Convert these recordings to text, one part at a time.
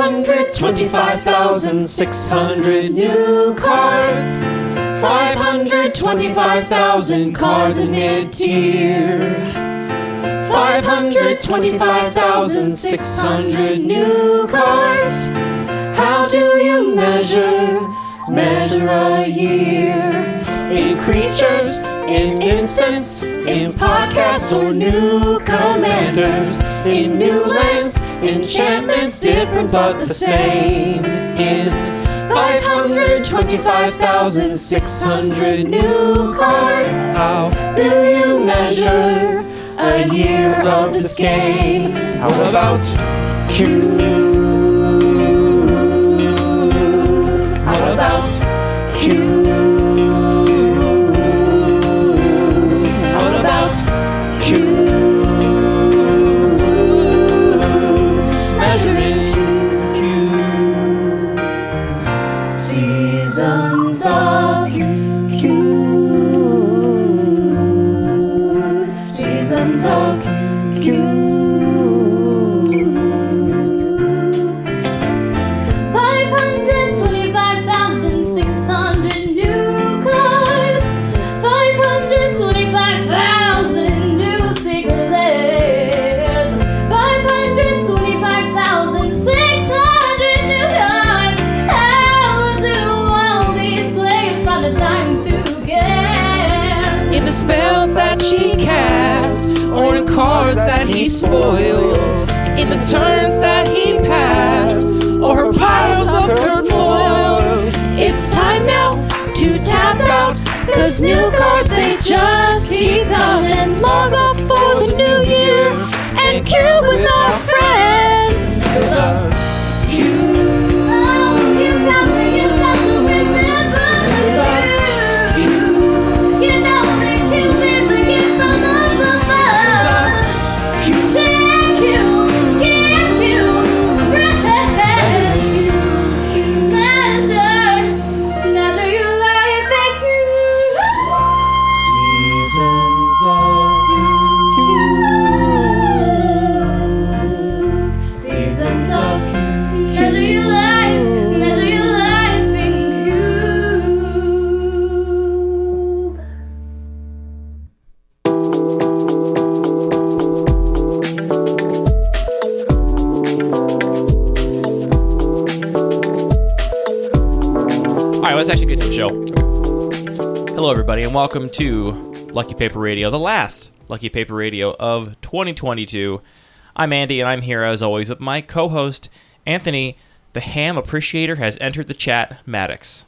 525,600 new cards. 525,000 cards in mid-tier. 525,600 new cards. How do you measure a year? In creatures, in instants, in podcasts or new commanders, in new lands, enchantments different but the same. In 525,600 new cards, how do you measure a year of this game? How about Cube? How about Cube? How about Cube? Measuring Cube. Seasons of Cube. Seasons of Cube. 525,600 new cards. 525,000 new secret layers. 525,600 new cards. How do all these players find the time to get? In the spells that she casts, or in cards that he spoiled, in the turns that he passed, or her piles of curved foils. It's time now to tap out, 'cause new cards, they just keep coming. Log off for the new year and cube with our friends. The Cube. Oh, you got to remember the Cube. You know the Cube is a gift from up above. Share Cube, give you breath. Measure your life in Cube. Seasons of Cube. Seasons of Cube. Measure your life in Cube. All right, let's actually get to the show. Hello, everybody, and welcome to Lucky Paper Radio, the last Lucky Paper Radio of 2022. I'm Andy, and I'm here, as always, with my co-host, Anthony. The ham appreciator has entered the chat, Maddox.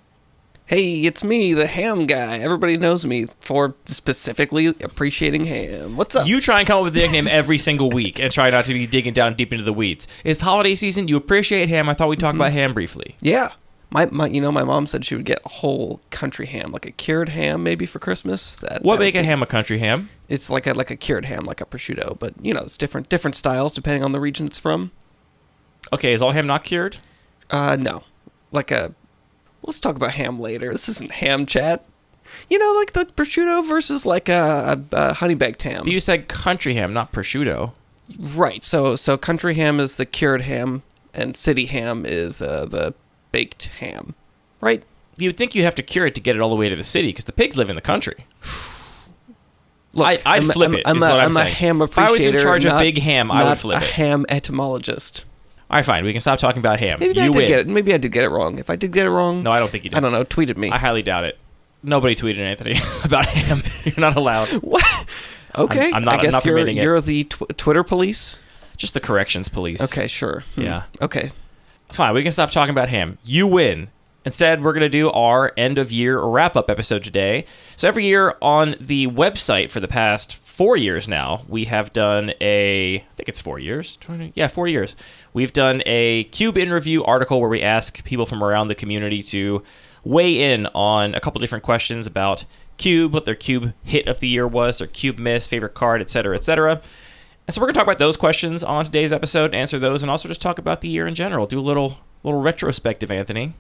Hey, it's me, the ham guy. Everybody knows me for specifically appreciating ham. What's up? You try and come up with a nickname every single week and try not to be digging down deep into the weeds. It's holiday season. You appreciate ham. I thought we'd talk about ham briefly. Yeah. My mom said she would get a whole country ham, like a cured ham maybe for Christmas. What make a ham a country ham? It's like a cured ham, like a prosciutto, but it's different styles depending on the region it's from. Okay, is all ham not cured? No. Let's talk about ham later. This isn't ham chat. Like the prosciutto versus like a honey baked ham. But you said country ham, not prosciutto. Right. So country ham is the cured ham, and city ham is the baked ham. Right? You would think you'd have to cure it to get it all the way to the city, because the pigs live in the country. Look, I'd flip it, is what I'm saying. I'm a ham appreciator. If I was in charge of big ham, I would flip it. Not a ham etymologist. All right, fine. We can stop talking about ham. Maybe I did get it wrong. If I did get it wrong... No, I don't think you did. I don't know. Tweet at me. I highly doubt it. Nobody tweeted Anthony about ham. You're not allowed. What? Okay. I'm not permitting it. You're the Twitter police? Just the corrections police. Okay, sure. Yeah. Okay. Fine, we can stop talking about ham. You win. Instead, we're going to do our end-of-year wrap-up episode today. So every year on the website for the past 4 years now, we have done I think it's 4 years. 4 years. We've done a Cube in Review article where we ask people from around the community to weigh in on a couple different questions about Cube, what their Cube hit of the year was, their Cube miss, favorite card, etc., etc. And so we're going to talk about those questions on today's episode, answer those, and also just talk about the year in general. Do a little retrospective, Anthony.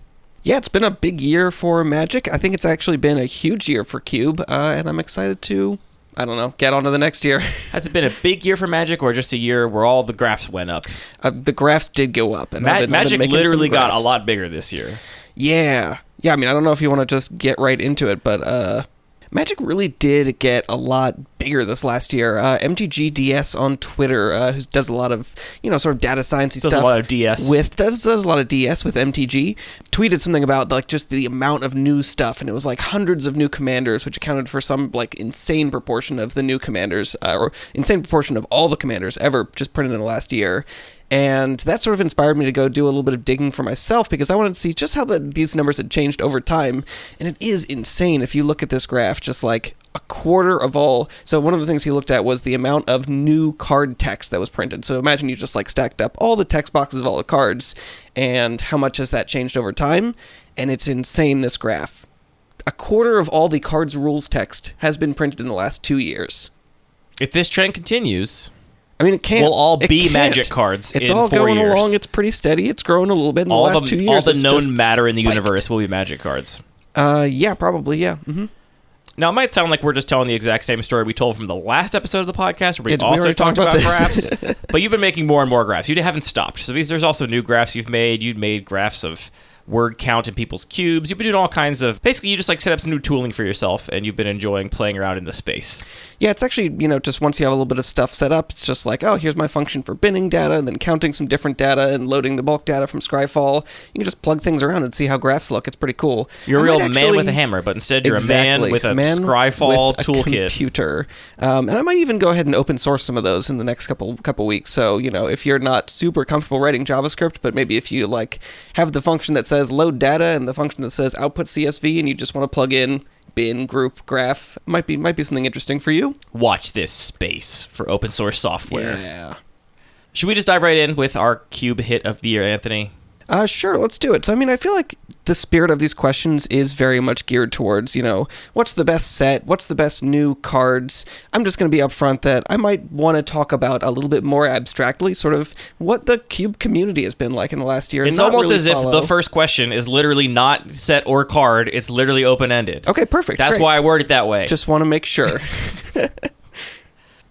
Yeah, it's been a big year for Magic. I think it's actually been a huge year for Cube, and I'm excited to, I don't know, get on to the next year. Has it been a big year for Magic, or just a year where all the graphs went up? The graphs did go up. And Magic literally got a lot bigger this year. Yeah. Yeah, I mean, I don't know if you want to just get right into it, but Magic really did get a lot bigger this last year. MTGDS on Twitter, who does a lot of, sort of data sciencey stuff. Does a lot of DS. Does a lot of DS with MTG. Tweeted something about, like, just the amount of new stuff, and it was, like, hundreds of new commanders, which accounted for some, like, insane proportion of the new commanders, or insane proportion of all the commanders ever just printed in the last year. And that sort of inspired me to go do a little bit of digging for myself, because I wanted to see just how these numbers had changed over time. And it is insane if you look at this graph, just like a quarter of all. So one of the things he looked at was the amount of new card text that was printed. So imagine you just like stacked up all the text boxes of all the cards, and how much has that changed over time? And it's insane, this graph. A quarter of all the cards rules text has been printed in the last 2 years. If this trend continues, I mean, it can't. We'll all it be can't. Magic cards It's in all 4 going years. along. It's pretty steady. It's grown a little bit in the last 2 years. All the It's known just matter in the spiked. universe will be Magic cards. Yeah, probably, yeah. Mm-hmm. Now, it might sound like we're just telling the exact same story we told from the last episode of the podcast, where we We also already talked about this. graphs, but you've been making more and more graphs. You haven't stopped. So there's also new graphs you've made. You've made graphs of word count in people's cubes. You've been doing all kinds of... Basically, you just like set up some new tooling for yourself, and you've been enjoying playing around in the space. Yeah, it's actually, just once you have a little bit of stuff set up, it's just like, oh, here's my function for binning data, and then counting some different data and loading the bulk data from Scryfall. You can just plug things around and see how graphs look. It's pretty cool. You're a real man with a hammer, but instead you're a man with a Scryfall with a toolkit. computer. And I might even go ahead and open source some of those in the next couple weeks. So, if you're not super comfortable writing JavaScript, but maybe if you have the function that says load data and the function that says output CSV, and you just want to plug in bin, group, graph, might be something interesting for you. Watch this space for open source software. Yeah. Should we just dive right in with our cube hit of the year, Anthony? Sure, let's do it. So, I feel like the spirit of these questions is very much geared towards, what's the best set? What's the best new cards? I'm just going to be upfront that I might want to talk about a little bit more abstractly, sort of what the Cube community has been like in the last year. It's almost as if the first question is literally not set or card. It's literally open-ended. Okay, perfect. That's great. why I worded it that way. Just want to make sure.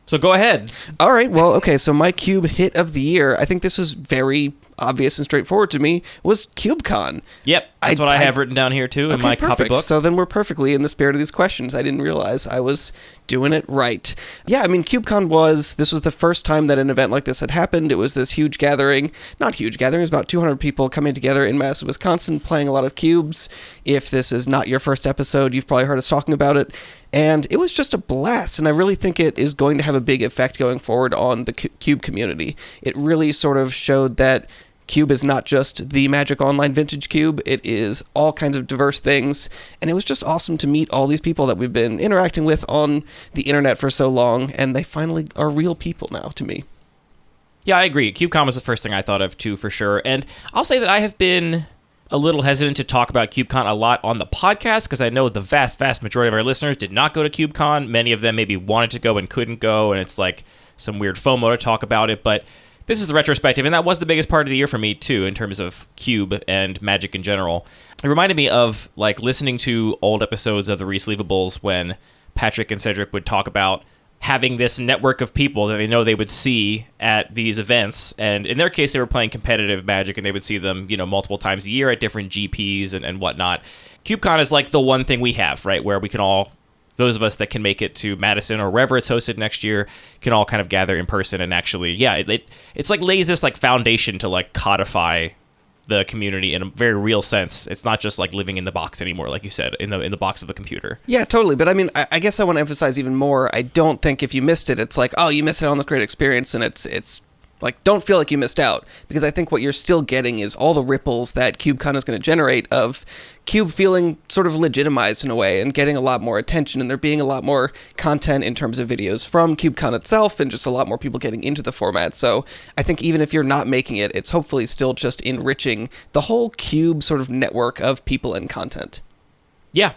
So go ahead. All right, well, okay, so my Cube hit of the year, I think this is very obvious and straightforward to me, was CubeCon. Yep, that's what I have written down here too in my copybook. So then we're perfectly in the spirit of these questions. I didn't realize I was doing it right. Yeah, CubeCon was the first time that an event like this had happened. It was this huge gathering, not huge gathering, it was about 200 people coming together in Madison, Wisconsin, playing a lot of cubes. If this is not your first episode, you've probably heard us talking about it. And it was just a blast, and I really think it is going to have a big effect going forward on the Cube community. It really sort of showed that Cube is not just the Magic Online Vintage Cube, it is all kinds of diverse things, and it was just awesome to meet all these people that we've been interacting with on the internet for so long, and they finally are real people now to me. Yeah, I agree. CubeCon was the first thing I thought of too, for sure, and I'll say that I have been a little hesitant to talk about CubeCon a lot on the podcast, because I know the vast majority of our listeners did not go to CubeCon. Many of them maybe wanted to go and couldn't go, and it's like some weird FOMO to talk about it, but this is the retrospective, and that was the biggest part of the year for me, too, in terms of Cube and Magic in general. It reminded me of, listening to old episodes of the Resleevables when Patrick and Cedric would talk about having this network of people that they know they would see at these events. And in their case, they were playing competitive Magic, and they would see them, multiple times a year at different GPs and whatnot. CubeCon is the one thing we have, right, where we can all... Those of us that can make it to Madison or wherever it's hosted next year can all kind of gather in person and actually, it's lays this foundation to codify the community in a very real sense. It's not just living in the box anymore, like you said, in the box of the computer. Yeah, totally. But I guess I want to emphasize even more. I don't think if you missed it, it's oh, you missed out on this great experience, and it's don't feel like you missed out, because I think what you're still getting is all the ripples that CubeCon is going to generate of Cube feeling sort of legitimized in a way and getting a lot more attention, and there being a lot more content in terms of videos from CubeCon itself and just a lot more people getting into the format. So I think even if you're not making it, it's hopefully still just enriching the whole Cube sort of network of people and content. Yeah.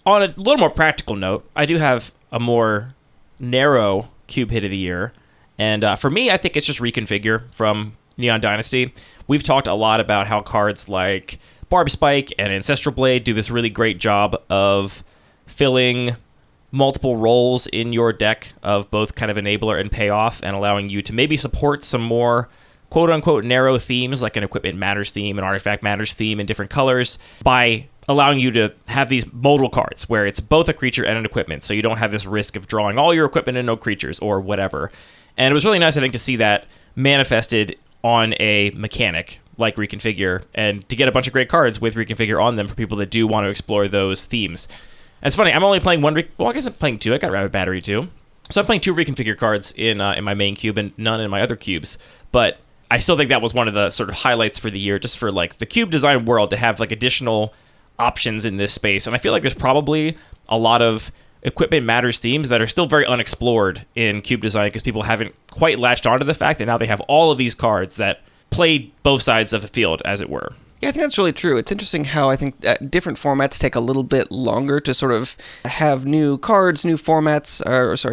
On a little more practical note, I do have a more narrow Cube hit of the year. And for me, I think it's just Reconfigure from Neon Dynasty. We've talked a lot about how cards like Barb Spike and Ancestral Blade do this really great job of filling multiple roles in your deck of both kind of enabler and payoff, and allowing you to maybe support some more quote-unquote narrow themes, like an equipment matters theme, an artifact matters theme in different colors, by allowing you to have these modal cards where it's both a creature and an equipment, so you don't have this risk of drawing all your equipment and no creatures or whatever. And it was really nice, I think, to see that manifested on a mechanic like Reconfigure, and to get a bunch of great cards with Reconfigure on them for people that do want to explore those themes. And it's funny, I'm only playing one, well, I guess I'm playing two. I got Rabbit Battery too. So I'm playing 2 Reconfigure cards in my main cube and none in my other cubes. But I still think that was one of the sort of highlights for the year, just for like the cube design world to have like additional options in this space. And I feel like there's probably a lot of equipment matters themes that are still very unexplored in cube design because people haven't quite latched onto the fact that now they have all of these cards that play both sides of the field, as it were. Yeah, I think that's really true. It's interesting how I think different formats take a little bit longer to sort of have new cards, new formats,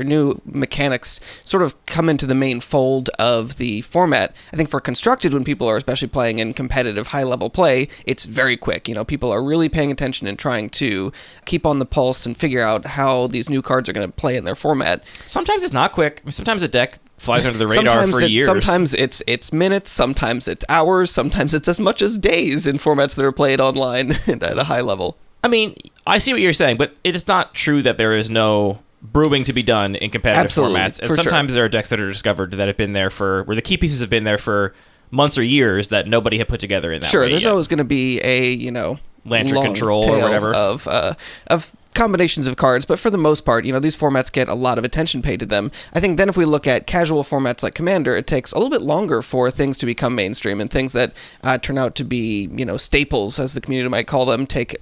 new mechanics sort of come into the main fold of the format. I think for Constructed, when people are especially playing in competitive high-level play, it's very quick. You know, people are really paying attention and trying to keep on the pulse and figure out how these new cards are going to play in their format. Sometimes it's not quick. I mean, sometimes a deck flies under the radar for years. Sometimes it's minutes, sometimes it's hours, sometimes it's as much as days in formats that are played online at a high level. I mean, I see what you're saying, but it is not true that there is no brewing to be done in competitive formats. And sometimes there are decks that are discovered that have been there where the key pieces have been there for months or years that nobody had put together in that way. Sure, there's always going to be a, Lantern Control or whatever of combinations of cards, but for the most part, these formats get a lot of attention paid to them. I think then if we look at casual formats like Commander, it takes a little bit longer for things to become mainstream, and things that turn out to be, staples, as the community might call them, take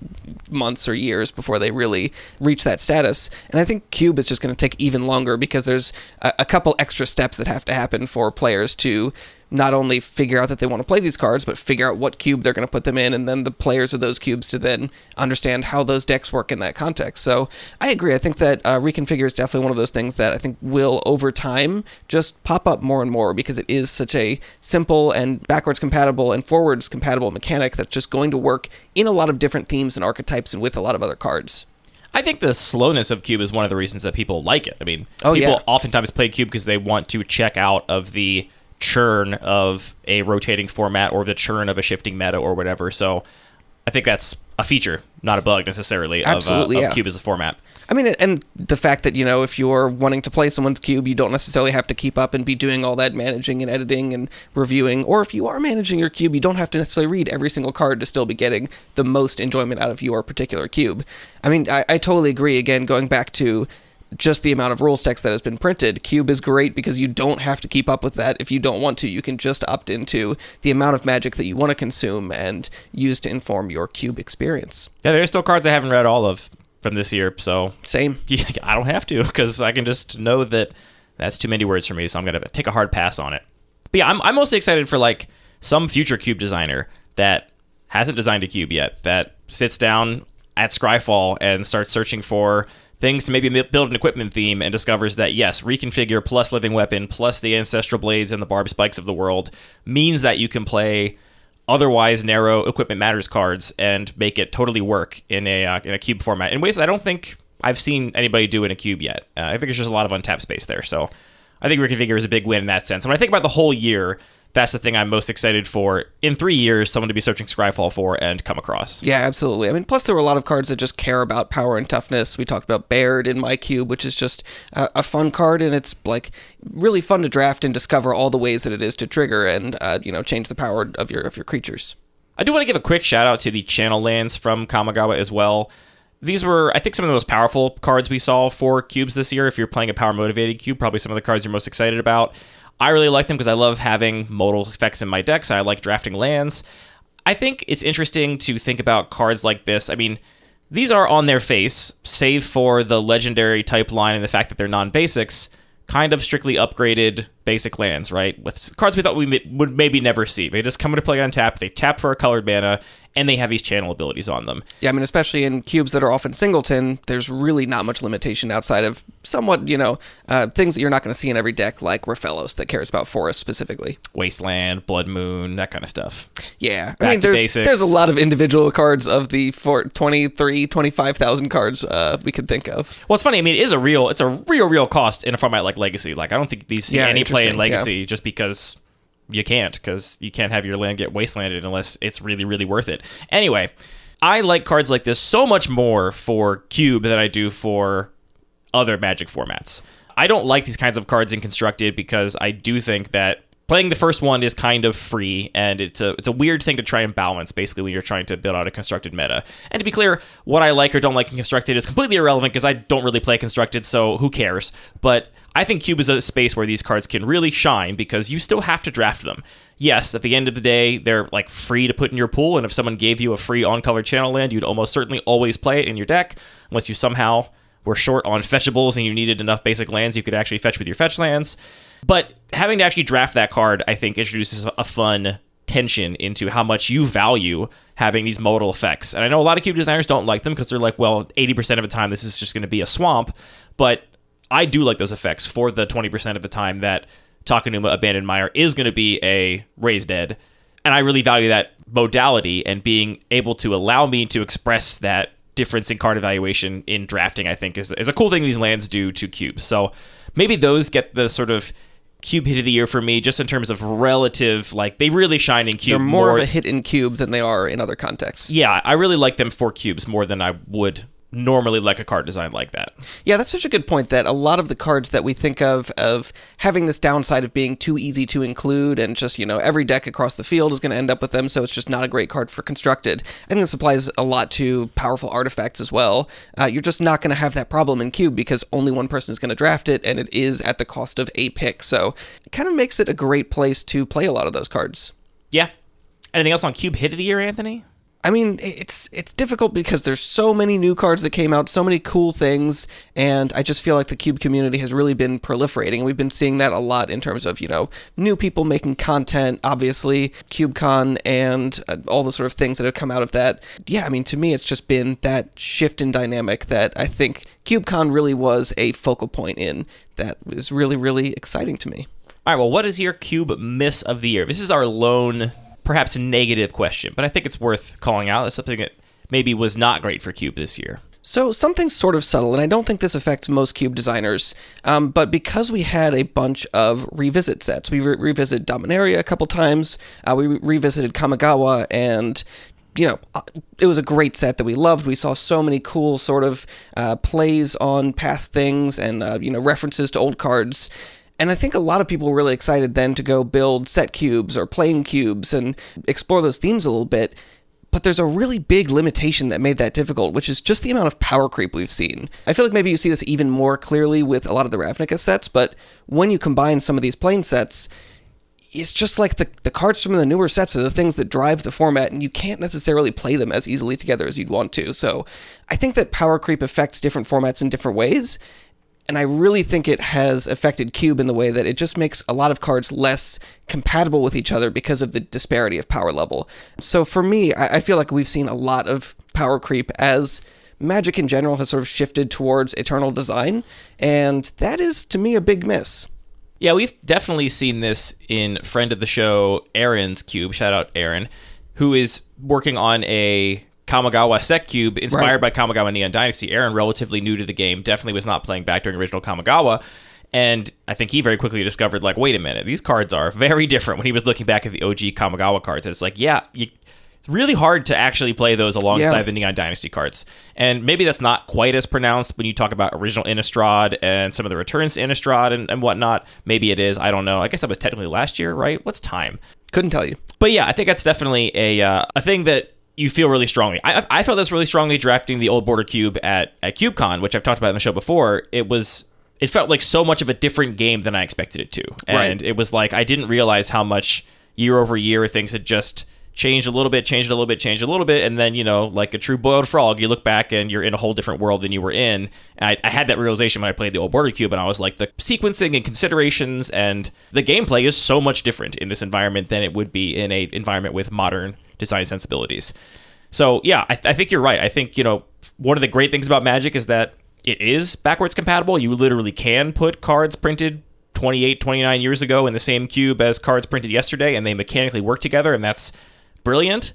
months or years before they really reach that status. And I think Cube is just going to take even longer because there's a couple extra steps that have to happen for players to not only figure out that they want to play these cards, but figure out what cube they're going to put them in, and then the players of those cubes to then understand how those decks work in that context. So I agree. I think that Reconfigure is definitely one of those things that I think will, over time, just pop up more and more because it is such a simple and backwards compatible and forwards compatible mechanic that's just going to work in a lot of different themes and archetypes and with a lot of other cards. I think the slowness of Cube is one of the reasons that people like it. I mean, people oftentimes play Cube because they want to check out of the churn of a rotating format or the churn of a shifting meta or whatever. So I think that's a feature, not a bug necessarily, of Cube as a format. I mean, and the fact that, if you're wanting to play someone's cube, you don't necessarily have to keep up and be doing all that managing and editing and reviewing. Or if you are managing your cube, you don't have to necessarily read every single card to still be getting the most enjoyment out of your particular cube. I mean, I totally agree. Again, going back to just the amount of rules text that has been printed, Cube is great because you don't have to keep up with that if you don't want to. You can just opt into the amount of Magic that you want to consume and use to inform your Cube experience. Yeah, there's still cards I haven't read all of from this year, so same. I don't have to because I can just know that that's too many words for me, so I'm going to take a hard pass on it. But yeah, I'm mostly excited for like some future Cube designer that hasn't designed a Cube yet, that sits down at Scryfall and starts searching for things to maybe build an equipment theme and discovers that, yes, Reconfigure plus Living Weapon plus the Ancestral Blades and the Barbed Spikes of the world means that you can play otherwise narrow Equipment Matters cards and make it totally work in a cube format in ways that I don't think I've seen anybody do in a cube yet. I think there's just a lot of untapped space there. So I think Reconfigure is a big win in that sense. And when I think about the whole year, that's the thing I'm most excited for in 3 years, someone to be searching Scryfall for and come across. Yeah, absolutely. I mean, plus there were a lot of cards that just care about power and toughness. We talked about Baird in my cube, which is just a fun card, and it's like really fun to draft and discover all the ways that it is to trigger and change the power of your creatures. I do want to give a quick shout out to the channel lands from Kamigawa as well. These were, I think, some of the most powerful cards we saw for cubes this year. If you're playing a power motivated cube, probably some of the cards you're most excited about. I really like them because I love having modal effects in my decks. I like drafting lands. I think it's interesting to think about cards like this. I mean, these are on their face, save for the legendary type line and the fact that they're non-basics, kind of strictly upgraded basic lands, right? With cards we thought we would maybe never see. They just come into play on tap, they tap for a colored mana, and they have these channel abilities on them. Yeah, I mean, especially in cubes that are often singleton, there's really not much limitation outside of somewhat, things that you're not going to see in every deck, like Raphaelos that cares about forests specifically. Wasteland, Blood Moon, that kind of stuff. Yeah. Back to basics. There's a lot of individual cards of the 25,000 cards we could think of. Well, it's funny. I mean, it's a real cost in a format like Legacy. Like, I don't think these see any play in Legacy just because you can't have your land get wastelanded unless it's really, really worth it. Anyway, I like cards like this so much more for Cube than I do for other Magic formats. I don't like these kinds of cards in Constructed because I do think that playing the first one is kind of free, and it's a weird thing to try and balance, basically, when you're trying to build out a Constructed meta. And to be clear, what I like or don't like in Constructed is completely irrelevant because I don't really play Constructed, so who cares? But I think Cube is a space where these cards can really shine because you still have to draft them. Yes, at the end of the day, they're like free to put in your pool, and if someone gave you a free on-colored channel land, you'd almost certainly always play it in your deck, unless you somehow were short on fetchables and you needed enough basic lands you could actually fetch with your fetch lands. But having to actually draft that card, I think, introduces a fun tension into how much you value having these modal effects. And I know a lot of Cube designers don't like them because they're like, well, 80% of the time this is just going to be a swamp. But I do like those effects for the 20% of the time that Takenuma Abandoned Mire is going to be a Raise Dead. And I really value that modality, and being able to allow me to express that difference in card evaluation in drafting, I think, is a cool thing these lands do to cubes. So maybe those get the sort of Cube hit of the year for me, just in terms of relative, like, they really shine in Cube. They're more of a hit in Cube than they are in other contexts. Yeah, I really like them for cubes more than I would normally like a card design like that. Yeah, that's such a good point, that a lot of the cards that we think of having this downside of being too easy to include, and just, every deck across the field is going to end up with them, so it's just not a great card for Constructed. I think this applies a lot to powerful artifacts as well. You're just not going to have that problem in Cube because only one person is going to draft it, and it is at the cost of a pick, so it kind of makes it a great place to play a lot of those cards. Yeah. Anything else on Cube hit of the year, Anthony? I mean, it's difficult because there's so many new cards that came out, so many cool things, and I just feel like the Cube community has really been proliferating. We've been seeing that a lot in terms of, new people making content, obviously, CubeCon, and all the sort of things that have come out of that. Yeah, I mean, to me, it's just been that shift in dynamic that I think CubeCon really was a focal point in, that is really, really exciting to me. All right, well, what is your Cube miss of the year? This is our lone, perhaps negative question, but I think it's worth calling out as something that maybe was not great for Cube this year. So something sort of subtle, and I don't think this affects most Cube designers, but because we had a bunch of revisit sets, we revisited Dominaria a couple times, we revisited Kamigawa, and it was a great set that we loved. We saw so many cool sort of plays on past things and references to old cards. And I think a lot of people were really excited then to go build set cubes or playing cubes and explore those themes a little bit. But there's a really big limitation that made that difficult, which is just the amount of power creep we've seen. I feel like maybe you see this even more clearly with a lot of the Ravnica sets, but when you combine some of these plane sets, it's just like the cards from the newer sets are the things that drive the format, and you can't necessarily play them as easily together as you'd want to. So I think that power creep affects different formats in different ways. And I really think it has affected Cube in the way that it just makes a lot of cards less compatible with each other because of the disparity of power level. So for me, I feel like we've seen a lot of power creep as Magic in general has sort of shifted towards eternal design, and that is, to me, a big miss. Yeah, we've definitely seen this in friend of the show, Aaron's Cube. Shout out Aaron, who is working on a Kamigawa set cube inspired by Kamigawa Neon Dynasty. Aaron, relatively new to the game, definitely was not playing back during original Kamigawa, and I think he very quickly discovered, like, wait a minute, these cards are very different when he was looking back at the OG Kamigawa cards. And it's like, it's really hard to actually play those alongside the Neon Dynasty cards. And maybe that's not quite as pronounced when you talk about original Innistrad and some of the returns to Innistrad and whatnot. Maybe it is, I don't know. I guess that was technically last year, right? What's time? Couldn't tell you. But yeah, I think that's definitely a thing that you feel really strongly. I felt this really strongly drafting the Old Border Cube at CubeCon, which I've talked about in the show before. It felt like so much of a different game than I expected it to. And it was like, I didn't realize how much year over year things had just changed a little bit, changed a little bit, changed a little bit, and then, like a true boiled frog, you look back and you're in a whole different world than you were in. And I had that realization when I played the old Border Cube, and I was like, the sequencing and considerations and the gameplay is so much different in this environment than it would be in a environment with modern design sensibilities. So yeah, I think you're right. I think, one of the great things about Magic is that it is backwards compatible. You literally can put cards printed 28, 29 years ago in the same cube as cards printed yesterday, and they mechanically work together, and that's brilliant.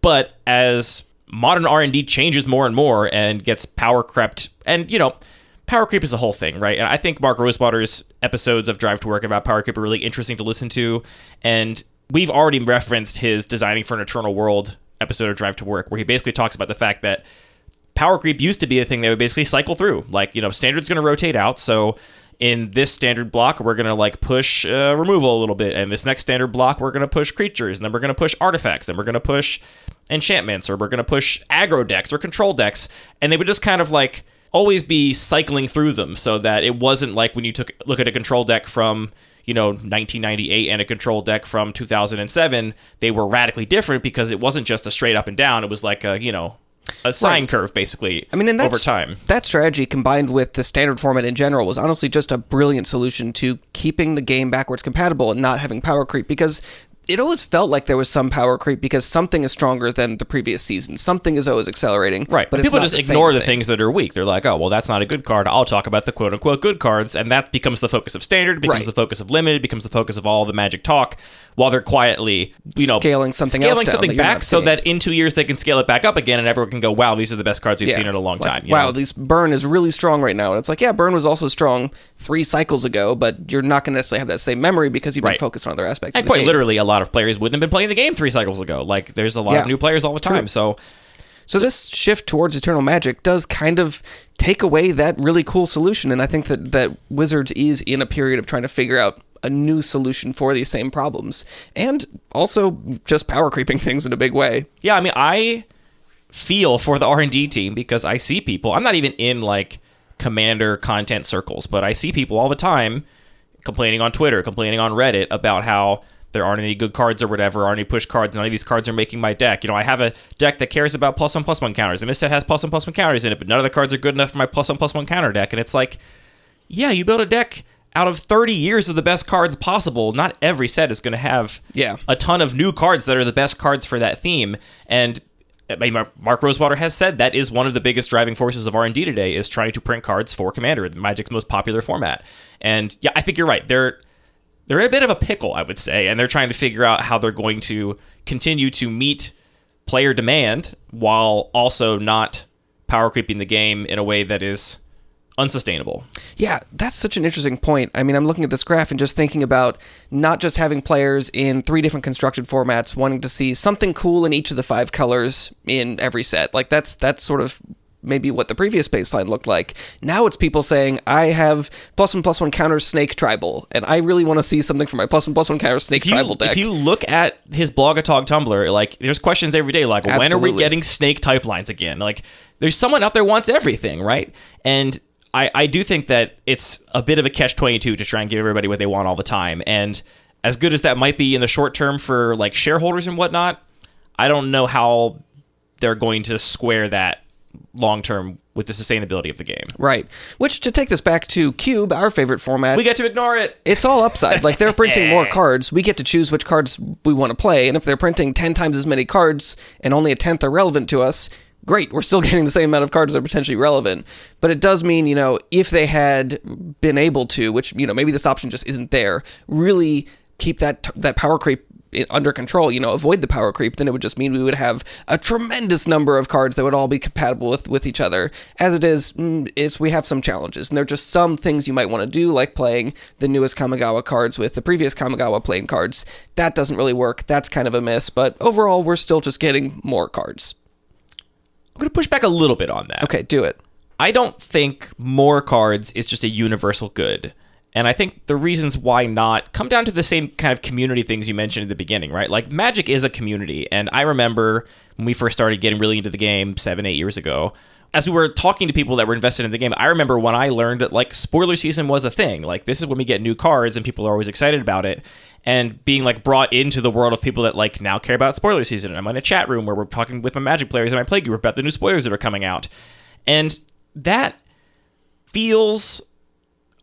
But as modern R&D changes more and more and gets power crept, and power creep is a whole thing, right? And I think Mark Rosewater's episodes of Drive to Work about power creep are really interesting to listen to, and we've already referenced his Designing for an Eternal World episode of Drive to Work, where he basically talks about the fact that power creep used to be a thing that would basically cycle through. Like, standard's going to rotate out, so in this standard block, we're going to push removal a little bit, and this next standard block, we're going to push creatures, and then we're going to push artifacts, then we're going to push enchantments, or we're going to push aggro decks or control decks, and they would just kind of always be cycling through them, so that it wasn't like when you look at a control deck from 1998 and a control deck from 2007, they were radically different because it wasn't just a straight up and down. It was like a sine curve, basically, over time. That strategy, combined with the standard format in general, was honestly just a brilliant solution to keeping the game backwards compatible and not having power creep, because it always felt like there was some power creep because something is stronger than the previous season. Something is always accelerating. Right. But people just ignore the things that are weak. They're like, oh, well, that's not a good card. I'll talk about the quote-unquote good cards. And that becomes the focus of Standard, becomes the focus of Limited, becomes the focus of all the Magic talk, while they're quietly, scaling something back so that in 2 years they can scale it back up again and everyone can go, wow, these are the best cards we've seen in a long time. Wow, this Burn is really strong right now. And it's like, yeah, Burn was also strong 3 cycles ago, but you're not going to necessarily have that same memory because you've been focused on other aspects and of the game. Quite literally, a lot of players wouldn't have been playing the game 3 cycles ago. There's a lot of new players all the time. So this shift towards Eternal Magic does kind of take away that really cool solution, and I think that Wizards is in a period of trying to figure out a new solution for these same problems, and also just power creeping things in a big way. Yeah, I feel for the R&D team because I see people, I'm not even in Commander content circles, but I see people all the time complaining on Twitter, complaining on Reddit about how there aren't any good cards or whatever, aren't any push cards, none of these cards are making my deck. I have a deck that cares about +1/+1 counters, and this set has +1/+1 counters in it, but none of the cards are good enough for my +1/+1 counter deck. And it's like, yeah, you build a deck out of 30 years of the best cards possible. Not every set is going to have a ton of new cards that are the best cards for that theme. And Mark Rosewater has said that is one of the biggest driving forces of R&D today, is trying to print cards for Commander, Magic's most popular format. And yeah, I think you're right. They're in a bit of a pickle, I would say, and they're trying to figure out how they're going to continue to meet player demand while also not power creeping the game in a way that is unsustainable. Yeah, that's such an interesting point. I'm looking at this graph and just thinking about not just having players in 3 different constructed formats wanting to see something cool in each of the 5 colors in every set. That's sort of maybe what the previous baseline looked like. Now it's people saying, I have +1/+1 counter Snake Tribal, and I really want to see something for my +1/+1 counter Snake Tribal deck. If you look at his Blogatog Tumblr, there's questions every day, when are we getting Snake type lines again? There's someone out there wants everything, right? And I do think that it's a bit of a catch-22 to try and give everybody what they want all the time. And as good as that might be in the short term for shareholders and whatnot, I don't know how they're going to square that long term with the sustainability of the game. Right. Which, to take this back to Cube, our favorite format, we get to ignore it. It's all upside. They're printing more cards. We get to choose which cards we want to play. And if they're printing 10 times as many cards and only a 10th are relevant to us, great. We're still getting the same amount of cards that are potentially relevant. But it does mean, if they had been able to, which, maybe this option just isn't there, really keep that power creep under control, avoid the power creep, then it would just mean we would have a tremendous number of cards that would all be compatible with each other. As it is, we have some challenges, and there are just some things you might want to do, like playing the newest Kamigawa cards with the previous Kamigawa playing cards. That doesn't really work. That's kind of a miss, but overall, we're still just getting more cards. I'm going to push back a little bit on that. Okay, do it. I don't think more cards is just a universal good. And I think the reasons why not come down to the same kind of community things you mentioned at the beginning, right? Magic is a community. And I remember when we first started getting really into the game 7-8 years ago, as we were talking to people that were invested in the game, I remember when I learned that spoiler season was a thing. This is when we get new cards and people are always excited about it. and being like brought into the world of people that like now care about spoiler season. I'm in a chat room where we're talking with my Magic players and my play group about the new spoilers that are coming out. And that feels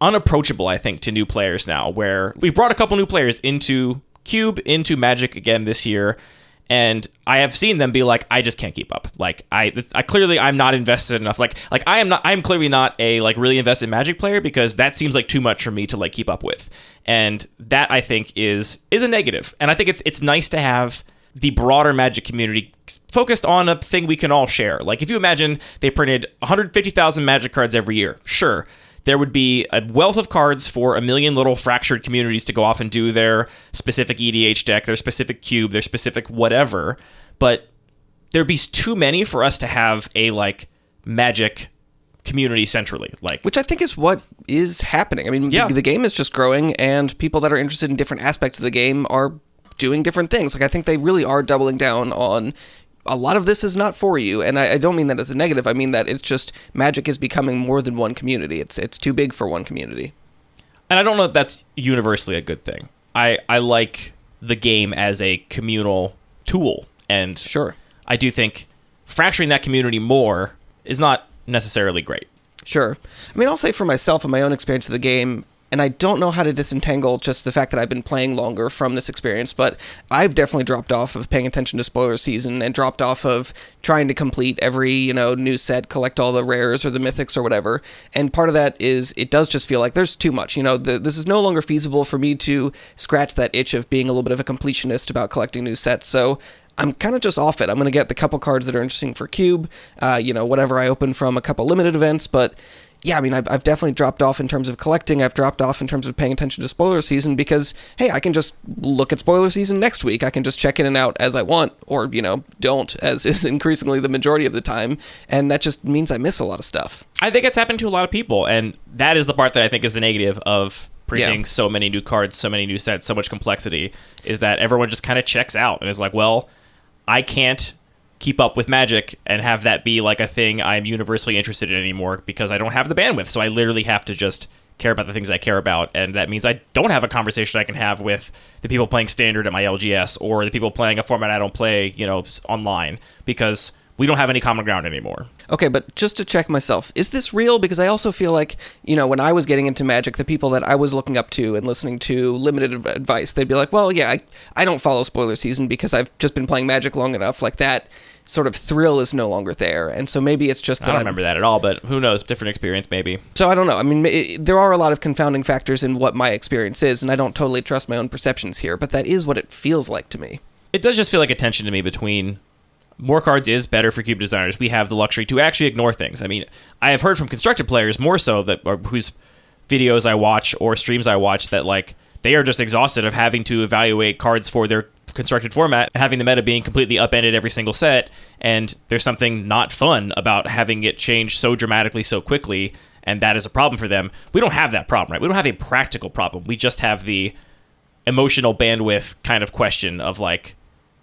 unapproachable, I think, to new players now, where we've brought a couple new players into Cube, into Magic again this year, and I have seen them be like, I just can't keep up. Like, I clearly I'm not invested enough. Like I'm clearly not a like really invested Magic player, because that seems like too much for me to like keep up with. And that, I think, is a negative. And I think it's nice to have the broader Magic community focused on a thing we can all share. Like, if you imagine they printed 150,000 Magic cards every year, sure, there would be a wealth of cards for a million little fractured communities to go off and do their specific EDH deck, their specific cube, their specific whatever. But there'd be too many for us to have a like Magic community centrally, like, which I think is what is happening. I mean, the game is just growing, and people that are interested in different aspects of the game are doing different things. Like, I think they really are doubling down on a lot of this is not for you, and I don't mean that as a negative. I mean that it's just Magic is becoming more than one community. It's too big for one community. And I don't know if that's universally a good thing. I like the game as a communal tool, and sure, I do think fracturing that community more is not necessarily great. Sure. I mean, I'll say for myself and my own experience of the game, and I don't know how to disentangle just the fact that I've been playing longer from this experience, but I've definitely dropped off of paying attention to spoiler season and dropped off of trying to complete every, new set, collect all the rares or the mythics or whatever. And part of that is it does just feel like there's too much. This is no longer feasible for me to scratch that itch of being a little bit of a completionist about collecting new sets. So I'm kind of just off it. I'm going to get the couple cards that are interesting for Cube, whatever I open from a couple limited events, but yeah, I mean, I've definitely dropped off in terms of collecting. I've dropped off in terms of paying attention to spoiler season because, hey, I can just look at spoiler season next week. I can just check in and out as I want, or, don't, as is increasingly the majority of the time. And that just means I miss a lot of stuff. I think it's happened to a lot of people. And that is the part that I think is the negative of printing so many new cards, so many new sets, so much complexity, is that everyone just kind of checks out and is like, well, I can't keep up with Magic and have that be like a thing I'm universally interested in anymore because I don't have the bandwidth. So I literally have to just care about the things I care about. And that means I don't have a conversation I can have with the people playing Standard at my LGS or the people playing a format I don't play, online, because we don't have any common ground anymore. Okay, but just to check myself, is this real? Because I also feel like, when I was getting into Magic, the people that I was looking up to and listening to limited advice, they'd be like, well, yeah, I don't follow spoiler season because I've just been playing Magic long enough. Like, that sort of thrill is no longer there. And so maybe it's just that I don't remember that at all, but who knows? Different experience, maybe. So I don't know. I mean, there are a lot of confounding factors in what my experience is, and I don't totally trust my own perceptions here, but that is what it feels like to me. It does just feel like a tension to me between more cards is better for Cube designers. We have the luxury to actually ignore things. I mean, I have heard from constructed players more so whose videos I watch or streams I watch that like they are just exhausted of having to evaluate cards for their constructed format, having the meta being completely upended every single set, and there's something not fun about having it change so dramatically so quickly, and that is a problem for them. We don't have that problem, right? We don't have a practical problem. We just have the emotional bandwidth kind of question of like,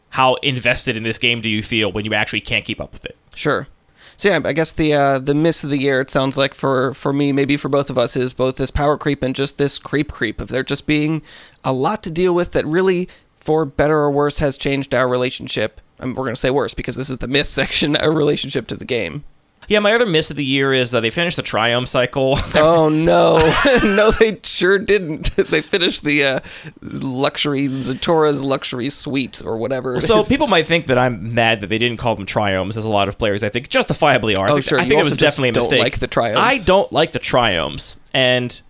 how invested in this game do you feel when you actually can't keep up with it? Sure. So yeah, I guess the miss of the year, it sounds like for me, maybe for both of us, is both this power creep and just this creep of there just being a lot to deal with that really, for better or worse, has changed our relationship. I mean, we're going to say worse because this is the miss section, our relationship to the game. Yeah, my other miss of the year is they finished the Triumph cycle. Oh, no. No, they sure didn't. They finished the Zatora's Luxury Suite or whatever it is. People might think that I'm mad that they didn't call them Triumphs, as a lot of players, I think, justifiably are. Oh, sure. I think it was definitely a mistake. Don't like the Triumphs. I don't like the Triumphs. And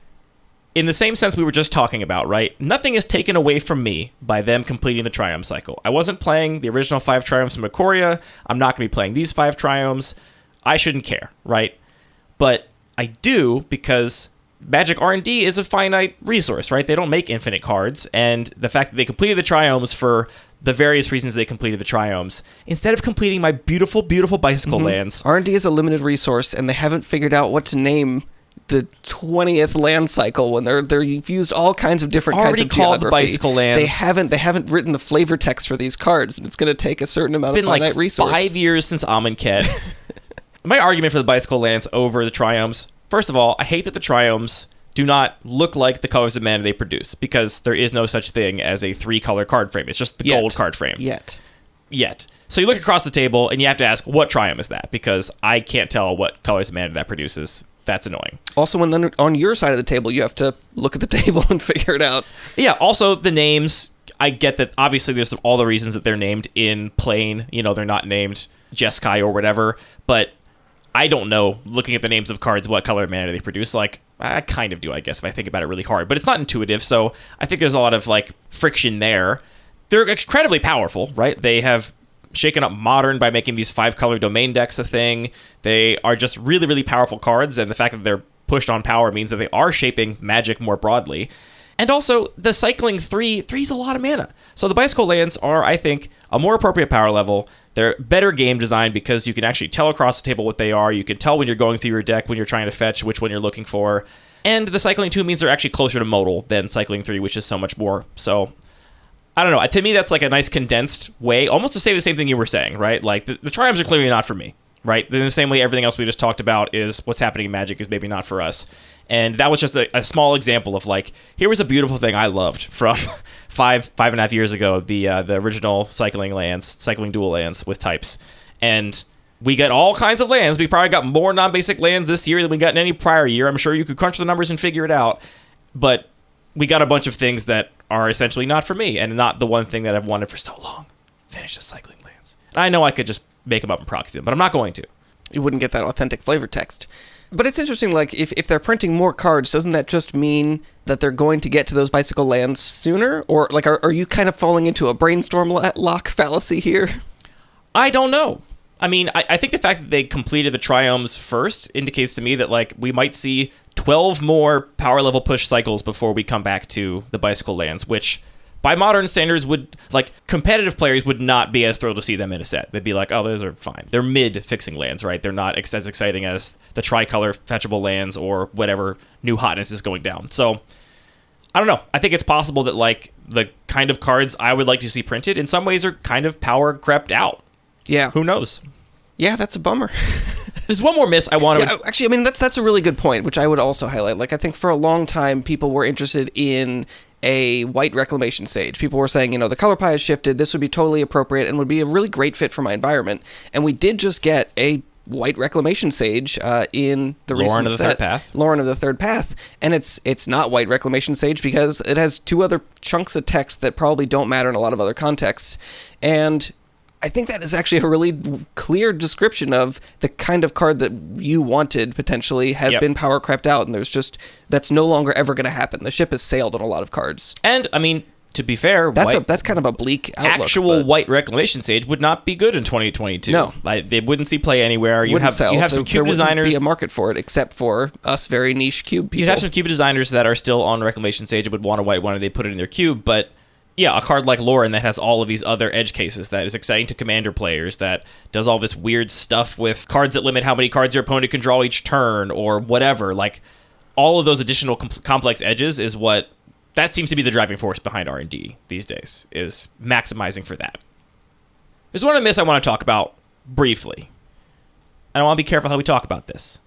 in the same sense we were just talking about, right? Nothing is taken away from me by them completing the Triumph cycle. I wasn't playing the original 5 Triumphs from Ikoria. I'm not going to be playing these 5 Triumphs. I shouldn't care, right? But I do because Magic R&D is a finite resource, right? They don't make infinite cards, and the fact that they completed the Triumphs for the various reasons they completed the Triumphs, instead of completing my beautiful, beautiful bicycle lands. R&D is a limited resource, and they haven't figured out what to name the 20th land cycle when they've used all kinds of different kinds of called geography. Bicycle lands. They haven't written the flavor text for these cards, and it's going to take a certain amount of finite resource. It's been 5 years since Amonkhet. My argument for the bicycle lands over the Triumphs, first of all, I hate that the Triumphs do not look like the colors of mana they produce, because there is no such thing as a 3-color card frame. It's just the gold card frame. Yet. So you look across the table, and you have to ask, what Triumph is that? Because I can't tell what colors of mana that produces. That's annoying. Also, when on your side of the table, you have to look at the table and figure it out. Yeah, also the names, I get that obviously there's all the reasons that they're named in plain. They're not named Jeskai or whatever, but I don't know, looking at the names of cards, what color of mana they produce. Like, I kind of do, I guess, if I think about it really hard, but it's not intuitive, so I think there's a lot of, friction there. They're incredibly powerful, right? They have shaken up Modern by making these 5-color domain decks a thing. They are just really, really powerful cards, and the fact that they're pushed on power means that they are shaping Magic more broadly. And also, the cycling 3 is a lot of mana. So the Bicycle lands are, I think, a more appropriate power level. They're better game design because you can actually tell across the table what they are. You can tell when you're going through your deck, when you're trying to fetch, which one you're looking for. And the cycling 2 means they're actually closer to modal than cycling 3, which is so much more. So I don't know. To me, that's like a nice condensed way, almost to say the same thing you were saying, right? Like, the Triumphs are clearly not for me, right? In the same way everything else we just talked about is what's happening in Magic is maybe not for us. And that was just a small example of, here was a beautiful thing I loved from 5.5 years ago, the original cycling dual lands with types. And we got all kinds of lands. We probably got more non-basic lands this year than we got in any prior year. I'm sure you could crunch the numbers and figure it out. But we got a bunch of things that are essentially not for me, and not the one thing that I've wanted for so long. Finish the cycling lands. And I know I could just make them up and proxy them, but I'm not going to. You wouldn't get that authentic flavor text. But it's interesting, if they're printing more cards, doesn't that just mean that they're going to get to those Bicycle lands sooner? Or, are you kind of falling into a brainstorm lock fallacy here? I don't know. I mean, I think the fact that they completed the Triumphs first indicates to me that, we might see 12 more power level push cycles before we come back to the Bicycle lands, which by Modern standards would, competitive players would not be as thrilled to see them in a set. They'd be like, oh, those are fine. They're mid-fixing lands, right? They're not as exciting as the tricolor fetchable lands or whatever new hotness is going down. So, I don't know. I think it's possible that, the kind of cards I would like to see printed in some ways are kind of power crept out. Yeah. Who knows? Yeah, that's a bummer. There's one more miss I want to... Yeah, actually, I mean, that's a really good point, which I would also highlight. I think for a long time, people were interested in a white Reclamation Sage. People were saying, the color pie has shifted, this would be totally appropriate and would be a really great fit for my environment. And we did just get a white Reclamation Sage in the recent Lauren of the set. Third Path. Lauren of the Third Path. And it's not white Reclamation Sage because it has 2 other chunks of text that probably don't matter in a lot of other contexts. And I think that is actually a really clear description of the kind of card that you wanted potentially has been power crept out, and that's no longer ever going to happen. The ship has sailed on a lot of cards. And, I mean, to be fair, that's kind of a bleak outlook. Actual white Reclamation Sage would not be good in 2022. No. They wouldn't see play anywhere. You have some Cube designers... There wouldn't be a market for it, except for us very niche Cube people. You'd have some Cube designers that are still on Reclamation Sage and would want a white one, and they put it in their Cube, but... Yeah, a card like Lauren that has all of these other edge cases that is exciting to Commander players, that does all this weird stuff with cards that limit how many cards your opponent can draw each turn or whatever. All of those additional complex edges is what... That seems to be the driving force behind R&D these days, is maximizing for that. There's one miss I want to talk about briefly. And I want to be careful how we talk about this.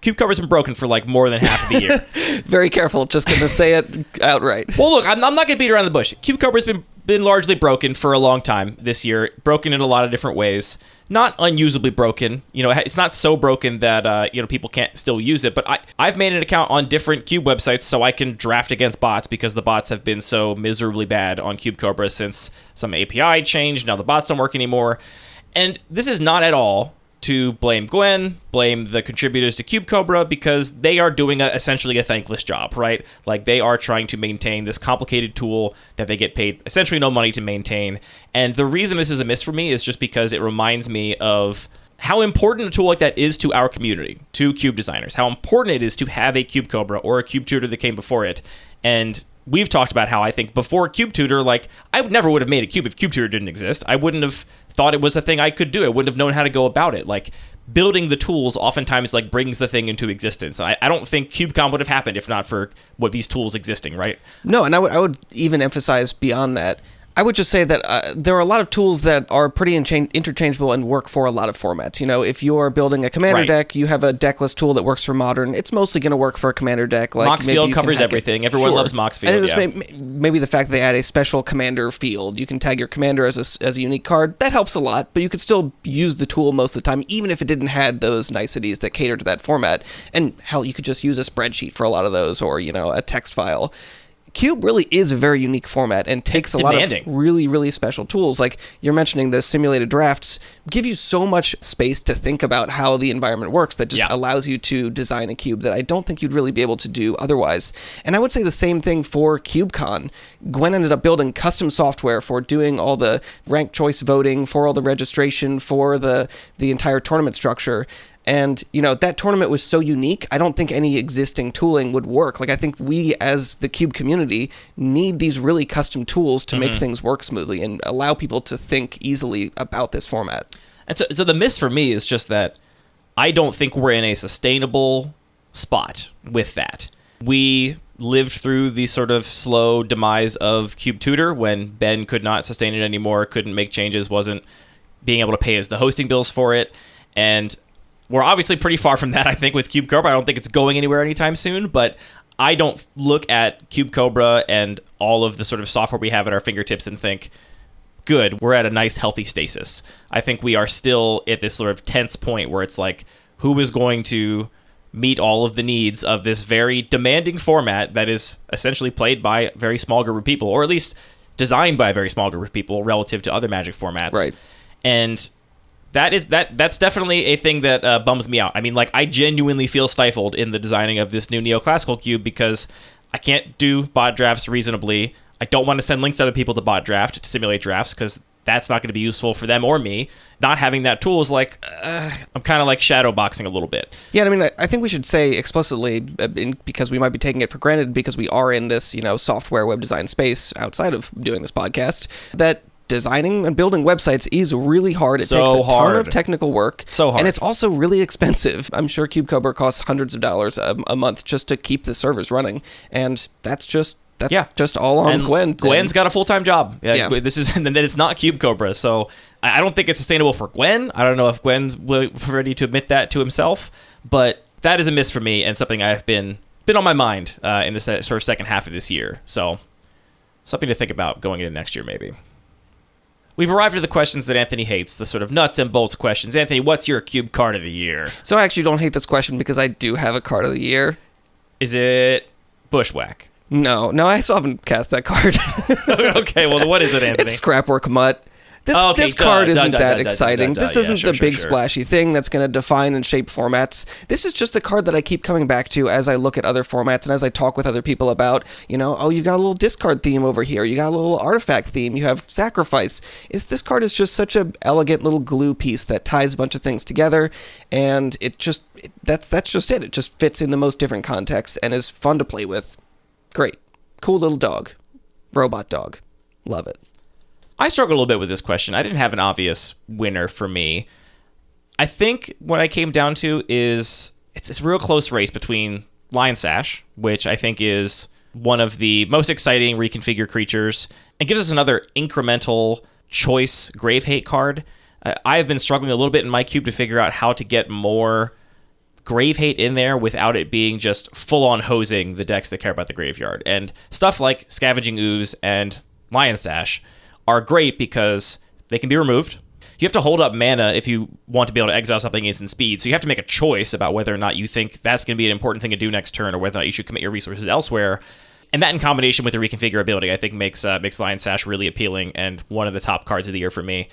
Cube Cobra's been broken for more than half of the year. Very careful, just going to say it outright. Well, look, I'm not going to beat around the bush. Cube Cobra's been largely broken for a long time this year. Broken in a lot of different ways. Not unusably broken. It's not so broken that people can't still use it. But I've made an account on different Cube websites so I can draft against bots because the bots have been so miserably bad on Cube Cobra since some API changed. Now the bots don't work anymore. And this is not at all to blame Gwen, blame the contributors to Cube Cobra, because they are doing essentially a thankless job, right? They are trying to maintain this complicated tool that they get paid essentially no money to maintain. And the reason this is a miss for me is just because it reminds me of how important a tool like that is to our community, to Cube designers, how important it is to have a Cube Cobra or a Cube Tutor that came before it. And we've talked about how I think before Cube Tutor, I never would have made a Cube if Cube Tutor didn't exist. I wouldn't have thought it was a thing I could do. I wouldn't have known how to go about it. Building the tools oftentimes brings the thing into existence. I don't think CubeCon would have happened if not for these tools existing, right? No, and I would even emphasize beyond that. I would just say that there are a lot of tools that are pretty interchangeable and work for a lot of formats. You know, if you're building a Commander deck, you have a decklist tool that works for Modern. It's mostly going to work for a Commander deck. Like Moxfield covers everything. Everyone loves Moxfield. And just maybe the fact that they add a special Commander field. You can tag your Commander as a unique card. That helps a lot, but you could still use the tool most of the time, even if it didn't have those niceties that cater to that format. And hell, you could just use a spreadsheet for a lot of those, or, you know, a text file. Cube really is a very unique format and takes a lot of really, really special tools. Like you're mentioning, the simulated drafts give you so much space to think about how the environment works that just allows you to design a cube that I don't think you'd really be able to do otherwise. And I would say the same thing for CubeCon. Gwen ended up building custom software for doing all the ranked choice voting, for all the registration, for the entire tournament structure. And, you know, that tournament was so unique, I don't think any existing tooling would work. Like, I think we, as the Cube community, need these really custom tools to make things work smoothly and allow people to think easily about this format. And so the miss for me is just that I don't think we're in a sustainable spot with that. We lived through the sort of slow demise of Cube Tutor when Ben could not sustain it anymore, couldn't make changes, wasn't being able to pay the hosting bills for it. And we're obviously pretty far from that, I think, with Cube Cobra. I don't think it's going anywhere anytime soon, but I don't look at Cube Cobra and all of the sort of software we have at our fingertips and think, good, we're at a nice, healthy stasis. I think we are still at this sort of tense point where it's like, who is going to meet all of the needs of this very demanding format that is essentially played by a very small group of people, or at least designed by a very small group of people relative to other Magic formats. Right. And that's definitely a thing that bums me out. I mean, like, I genuinely feel stifled in the designing of this new neoclassical cube because I can't do bot drafts reasonably. I don't want to send links to other people to bot draft, to simulate drafts, because that's not going to be useful for them or me. Not having that tool is like, I'm kind of like shadow boxing a little bit. Yeah, I mean, I think we should say explicitly, because we might be taking it for granted because we are in this, you know, software web design space outside of doing this podcast, that designing and building websites is really hard. It takes a ton of technical work. So hard. And it's also really expensive. I'm sure Cube Cobra costs hundreds of dollars a month just to keep the servers running. And that's just all on Gwen. Gwen's got a full-time job. This is, and then it's not Cube Cobra. So I don't think it's sustainable for Gwen. I don't know if Gwen's ready to admit that to himself, but that is a miss for me and something I've been on my mind in the sort of second half of this year. So something to think about going into next year, maybe. We've arrived at the questions that Anthony hates, the sort of nuts and bolts questions. Anthony, what's your Cube card of the year? So I actually don't hate this question because I do have a card of the year. Is it Bushwhack? No, I still haven't cast that card. Okay, well, what is it, Anthony? It's Scrapwork Mutt. This card isn't that exciting. This isn't the big splashy thing that's going to define and shape formats. This is just the card that I keep coming back to as I look at other formats and as I talk with other people about, you know, oh, you've got a little discard theme over here. You got a little artifact theme. You have sacrifice. This card is just such an elegant little glue piece that ties a bunch of things together, and that's just it. It just fits in the most different contexts and is fun to play with. Great. Cool little dog. Robot dog. Love it. I struggled a little bit with this question. I didn't have an obvious winner for me. I think what I came down to is it's this real close race between Lion Sash, which I think is one of the most exciting reconfigure creatures, and gives us another incremental choice Grave Hate card. I have been struggling a little bit in my cube to figure out how to get more Grave Hate in there without it being just full-on hosing the decks that care about the graveyard. And stuff like Scavenging Ooze and Lion Sash are great because they can be removed. You have to hold up mana if you want to be able to exile something instant speed, so you have to make a choice about whether or not you think that's going to be an important thing to do next turn or whether or not you should commit your resources elsewhere. And that in combination with the reconfigurability, I think makes Lion Sash really appealing and one of the top cards of the year for me.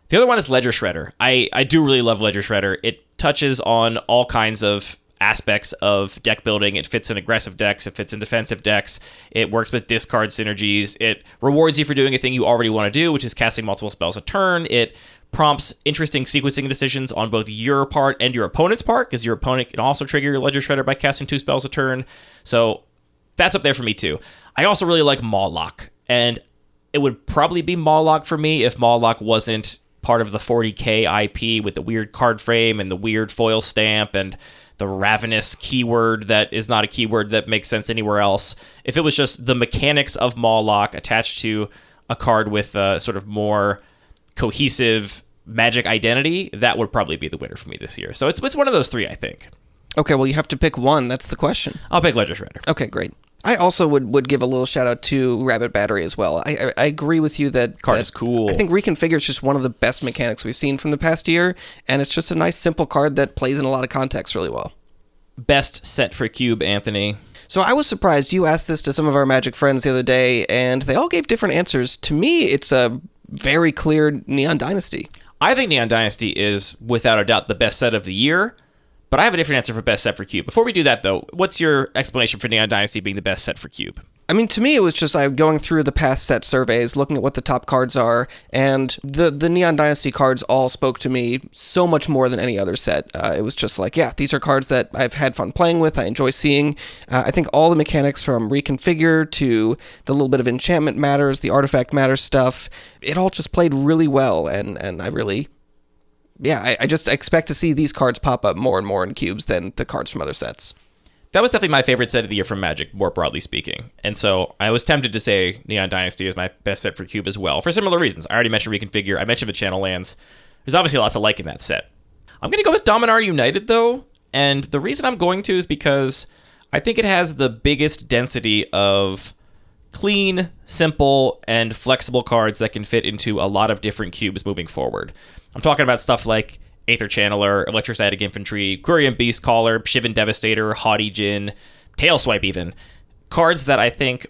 The other one is Ledger Shredder. I do really love Ledger Shredder. It touches on all kinds of aspects of deck building. It fits in aggressive decks. It fits in defensive decks. It works with discard synergies. It rewards you for doing a thing you already want to do, which is casting multiple spells a turn. It prompts interesting sequencing decisions on both your part and your opponent's part, because your opponent can also trigger your Ledger Shredder by casting 2 spells a turn. So that's up there for me too. I also really like Mawlock, and it would probably be Mawlock for me if Mawlock wasn't part of the 40k IP with the weird card frame and the weird foil stamp and the ravenous keyword that is not a keyword that makes sense anywhere else. If it was just the mechanics of Mawlock attached to a card with a sort of more cohesive Magic identity, that would probably be the winner for me this year. So it's one of those three, I think. Okay, well, you have to pick one. That's the question. I'll pick Ledger Shredder. Okay, great. I also would give a little shout out to Rabbit Battery as well. I agree with you that card is cool. I think Reconfigure is just one of the best mechanics we've seen from the past year, and it's just a nice, simple card that plays in a lot of contexts really well. Best set for Cube, Anthony. So I was surprised. You asked this to some of our Magic friends the other day, and they all gave different answers. To me, it's a very clear Neon Dynasty. I think Neon Dynasty is, without a doubt, the best set of the year, but I have a different answer for best set for Cube. Before we do that, though, what's your explanation for Neon Dynasty being the best set for Cube? I mean, to me, it was just going through the past set surveys, looking at what the top cards are, and the Neon Dynasty cards all spoke to me so much more than any other set. It was just like, yeah, these are cards that I've had fun playing with, I enjoy seeing. I think all the mechanics from Reconfigure to the little bit of Enchantment Matters, the Artifact Matters stuff, it all just played really well, and I really... Yeah, I just expect to see these cards pop up more and more in cubes than the cards from other sets. That was definitely my favorite set of the year from Magic, more broadly speaking. And so I was tempted to say Neon Dynasty is my best set for Cube as well, for similar reasons. I already mentioned Reconfigure. I mentioned the Channel Lands. There's obviously a lot to like in that set. I'm going to go with Dominar United, though. And the reason I'm going to is because I think it has the biggest density of clean, simple, and flexible cards that can fit into a lot of different cubes moving forward. I'm talking about stuff like Aether Channeler, Electrostatic Infantry, Quirion Beastcaller, Shivan Devastator, Haughty Djinn, Tailswipe even. Cards that I think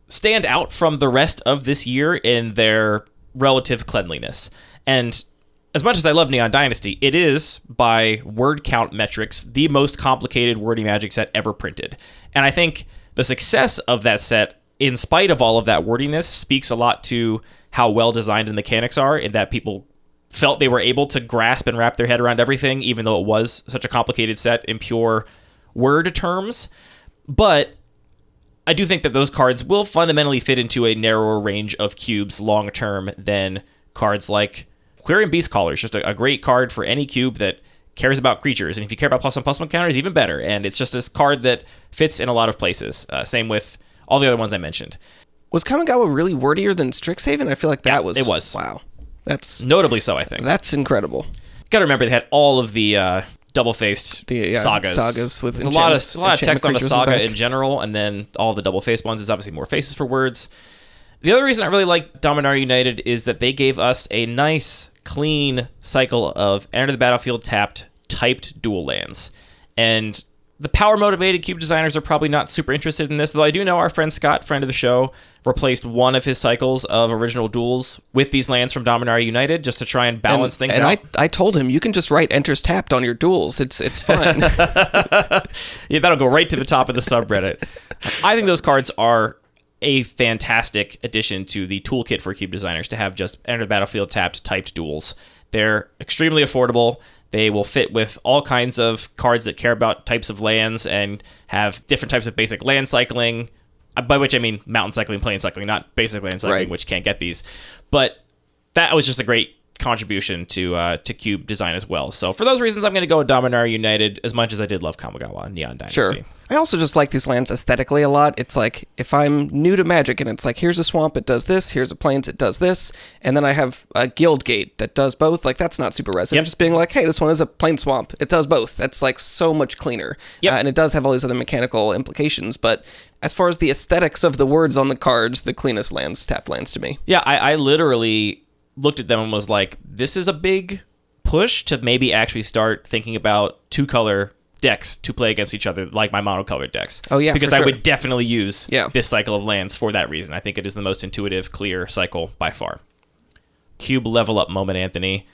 stand out from the rest of this year in their relative cleanliness. And as much as I love Neon Dynasty, it is, by word count metrics, the most complicated wordy Magic set ever printed. And I think the success of that set, in spite of all of that wordiness, speaks a lot to how well designed the mechanics are, in that people felt they were able to grasp and wrap their head around everything, even though it was such a complicated set in pure word terms. But I do think that those cards will fundamentally fit into a narrower range of cubes long term than cards like Quirion Beastcaller. It's just a great card for any cube that cares about creatures. And if you care about +1/+1 counters, even better. And it's just this card that fits in a lot of places. Same with all the other ones I mentioned. Was Kamigawa really wordier than Strixhaven? I feel like that was... It was. Wow. That's notably so, I think. That's incredible. Got to remember, they had all of the double-faced sagas. Sagas with There's a lot of text on the saga in general, and then all the double-faced ones is obviously more faces for words. The other reason I really like Dominar United is that they gave us a nice, clean cycle of enter the battlefield tapped, typed dual lands. And the power-motivated cube designers are probably not super interested in this, though I do know our friend Scott, friend of the show, replaced one of his cycles of original duels with these lands from Dominar United just to try and balance things out. And I told him, you can just write enters tapped on your duels. It's fun. Yeah, that'll go right to the top of the subreddit. I think those cards are a fantastic addition to the toolkit for cube designers to have just enter the battlefield tapped, typed duels. They're extremely affordable. They will fit with all kinds of cards that care about types of lands and have different types of basic land cycling, by which I mean mountain cycling, plane cycling, not basic land cycling, right, which can't get these. But that was just a great contribution to cube design as well. So for those reasons, I'm going to go with Dominar United, as much as I did love Kamigawa and Neon Dynasty. Sure. I also just like these lands aesthetically a lot. It's like, if I'm new to Magic and it's like, here's a swamp, it does this, here's a plains, it does this, and then I have a guild gate that does both, like, that's not super resonant. Yep. Just being like, hey, this one is a plain swamp, it does both. That's like so much cleaner. Yep. And it does have all these other mechanical implications, but as far as the aesthetics of the words on the cards, the cleanest lands, tapped lands to me. Yeah, I literally looked at them and was like, this is a big push to maybe actually start thinking about two-color decks to play against each other, like my monocolored decks. Oh, yeah, because for I sure. would definitely use Yeah. this cycle of lands for that reason. I think it is the most intuitive, clear cycle by far. Cube level up moment, Anthony.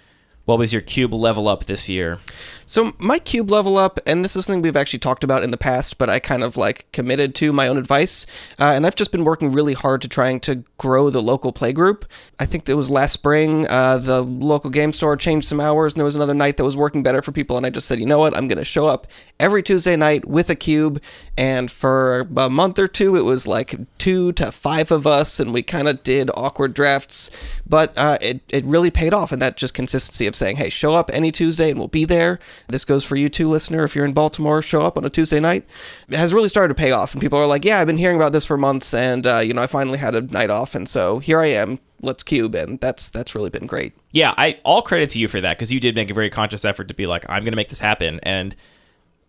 What was your cube level up this year? So my cube level up, and this is something we've actually talked about in the past, but I kind of like committed to my own advice, and I've just been working really hard to trying to grow the local play group. I think it was last spring, the local game store changed some hours, and there was another night that was working better for people, and I just said, you know what, I'm going to show up every Tuesday night with a cube, and for a month or two, it was like 2 to 5 of us, and we kind of did awkward drafts, but it really paid off, and that just consistency of of saying, hey, show up any Tuesday and we'll be there. This goes for you too, listener. If you're in Baltimore, show up on a Tuesday night. It has really started to pay off. And people are like, yeah, I've been hearing about this for months. And, I finally had a night off. And so here I am. Let's Cube. And that's really been great. Yeah, all credit to you for that, because you did make a very conscious effort to be like, I'm going to make this happen. And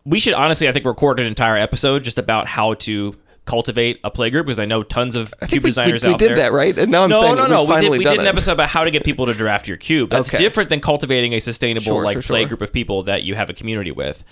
we should honestly, I think, record an entire episode just about how to cultivate a playgroup, because I know tons of cube designers out there. We did that, right? And now I'm saying we did an episode about how to get people to draft your cube. That's different than cultivating a sustainable playgroup of people that you have a community with.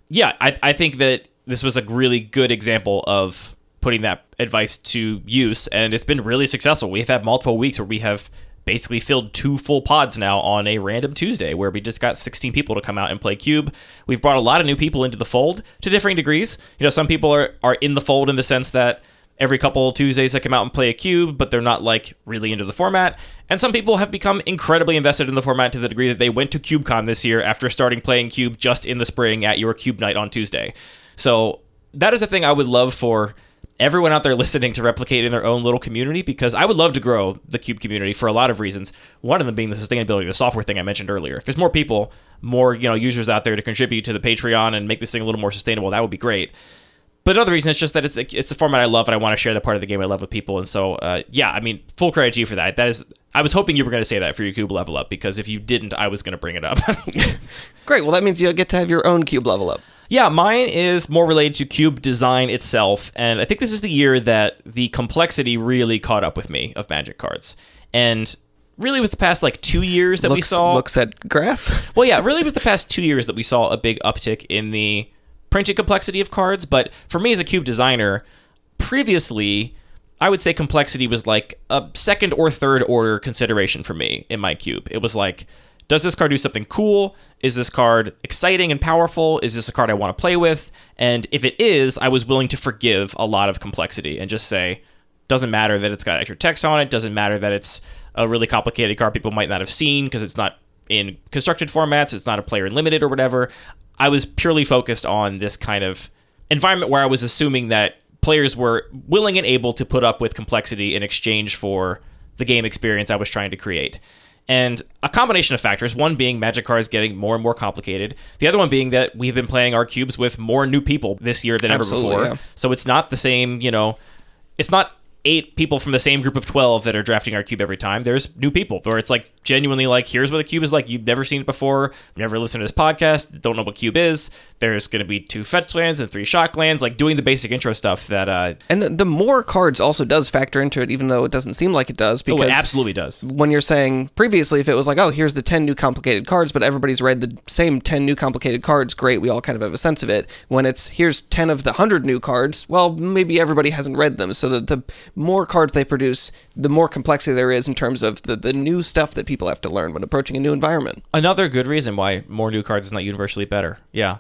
Yeah, I think that this was a really good example of putting that advice to use, and it's been really successful. We've had multiple weeks where we have basically filled 2 full pods now on a random Tuesday, where we just got 16 people to come out and play Cube. We've brought a lot of new people into the fold to differing degrees. Some people are in the fold in the sense that every couple Tuesdays they come out and play a Cube, but they're not like really into the format. And some people have become incredibly invested in the format to the degree that they went to CubeCon this year after starting playing Cube just in the spring at your Cube night on Tuesday. So that is a thing I would love for everyone out there listening to replicate in their own little community, because I would love to grow the Cube community for a lot of reasons. One of them being the sustainability of the software thing I mentioned earlier. If there's more people, more users out there to contribute to the Patreon and make this thing a little more sustainable, that would be great. But another reason is just that it's a format I love, and I want to share that part of the game I love with people. And so, full credit to you for that. I was hoping you were going to say that for your Cube level up, because if you didn't, I was going to bring it up. Great. Well, that means you'll get to have your own Cube level up. Yeah, mine is more related to Cube design itself, and I think this is the year that the complexity really caught up with me of Magic cards. And really was the past 2 years that we saw... Looks at graph? Well, yeah, really was the past 2 years that we saw a big uptick in the printed complexity of cards, but for me as a Cube designer, previously, I would say complexity was like a second or third order consideration for me in my Cube. It was like, does this card do something cool? Is this card exciting and powerful? Is this a card I want to play with? And if it is, I was willing to forgive a lot of complexity and just say, doesn't matter that it's got extra text on it, doesn't matter that it's a really complicated card people might not have seen because it's not in constructed formats, it's not a player limited or whatever. I was purely focused on this kind of environment where I was assuming that players were willing and able to put up with complexity in exchange for the game experience I was trying to create. And a combination of factors, one being Magic cards getting more and more complicated. The other one being that we've been playing our cubes with more new people this year than ever before. Yeah. So it's not the same, it's not 8 people from the same group of 12 that are drafting our cube every time. There's new people where it's like genuinely like, here's what a cube is like. You've never seen it before. Never listened to this podcast. Don't know what cube is. There's going to be 2 fetch lands and 3 shock lands, like doing the basic intro stuff that... And the more cards also does factor into it, even though it doesn't seem like it does. Because it absolutely does. When you're saying previously, if it was like, oh, here's the 10 new complicated cards, but everybody's read the same 10 new complicated cards, great, we all kind of have a sense of it. When it's, here's 10 of the 100 new cards, well, maybe everybody hasn't read them. So the more cards they produce, the more complexity there is in terms of the new stuff that people have to learn when approaching a new environment. Another good reason why more new cards is not universally better. Yeah.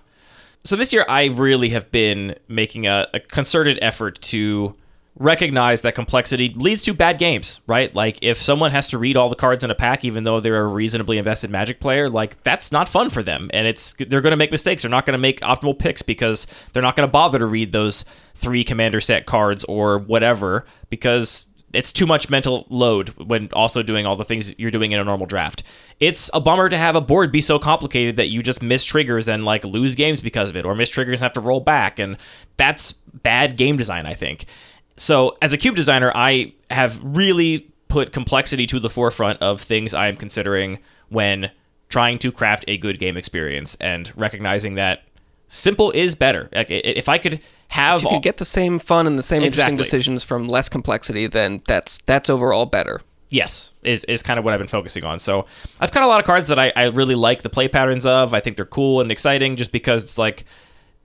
So this year, I really have been making a concerted effort to recognize that complexity leads to bad games, right? Like, if someone has to read all the cards in a pack, even though they're a reasonably invested Magic player, like, that's not fun for them. And they're going to make mistakes. They're not going to make optimal picks because they're not going to bother to read those 3 commander set cards or whatever, because it's too much mental load when also doing all the things you're doing in a normal draft. It's a bummer to have a board be so complicated that you just miss triggers and like lose games because of it, or miss triggers and have to roll back. And that's bad game design, I think. So as a cube designer, I have really put complexity to the forefront of things I am considering when trying to craft a good game experience, and recognizing that simple is better. Like, if I could have... If you could get the same fun and the same interesting decisions from less complexity, then that's overall better. Yes, is kind of what I've been focusing on. So I've got a lot of cards that I really like the play patterns of. I think they're cool and exciting just because it's like,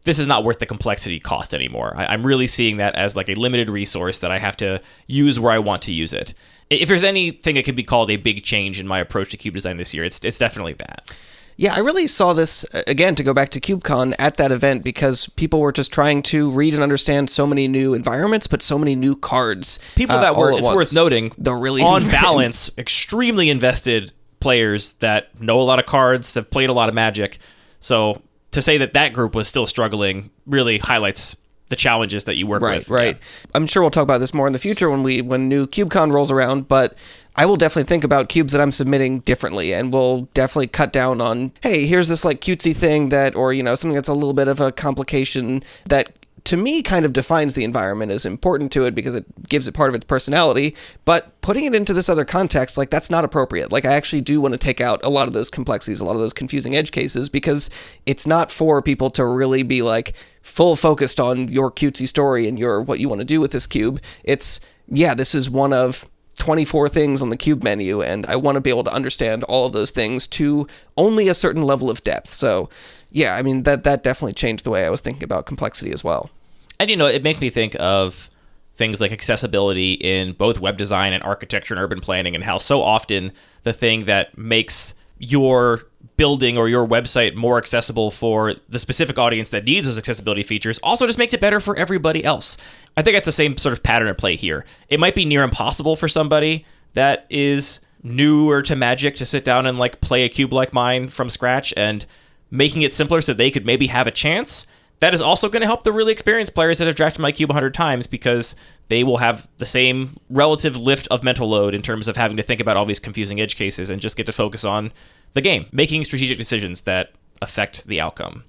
this is not worth the complexity cost anymore. I'm really seeing that as like a limited resource that I have to use where I want to use it. If there's anything that could be called a big change in my approach to cube design this year, it's definitely that. Yeah, I really saw this, again, to go back to CubeCon, at that event, because people were just trying to read and understand so many new environments, but so many new cards. People that were, it's worth noting, they're really on balance, extremely invested players that know a lot of cards, have played a lot of Magic. So to say that group was still struggling really highlights the challenges that you work with. Right. I'm sure we'll talk about this more in the future when new CubeCon rolls around, but I will definitely think about cubes that I'm submitting differently, and we'll definitely cut down on, hey, here's this like cutesy thing that, or, something that's a little bit of a complication that to me kind of defines the environment, is important to it because it gives it part of its personality, but putting it into this other context, like, that's not appropriate. Like, I actually do want to take out a lot of those complexities, a lot of those confusing edge cases, because it's not for people to really be like full focused on your cutesy story and what you want to do with this cube. It's, this is one of 24 things on the cube menu, and I want to be able to understand all of those things to only a certain level of depth. So yeah, I mean, that definitely changed the way I was thinking about complexity as well. And, it makes me think of things like accessibility in both web design and architecture and urban planning, and how so often the thing that makes your building or your website more accessible for the specific audience that needs those accessibility features also just makes it better for everybody else. I think that's the same sort of pattern at play here. It might be near impossible for somebody that is newer to Magic to sit down and like play a cube like mine from scratch, and making it simpler so they could maybe have a chance. That is also going to help the really experienced players that have drafted my cube 100 times, because they will have the same relative lift of mental load in terms of having to think about all these confusing edge cases and just get to focus on the game, making strategic decisions that affect the outcome.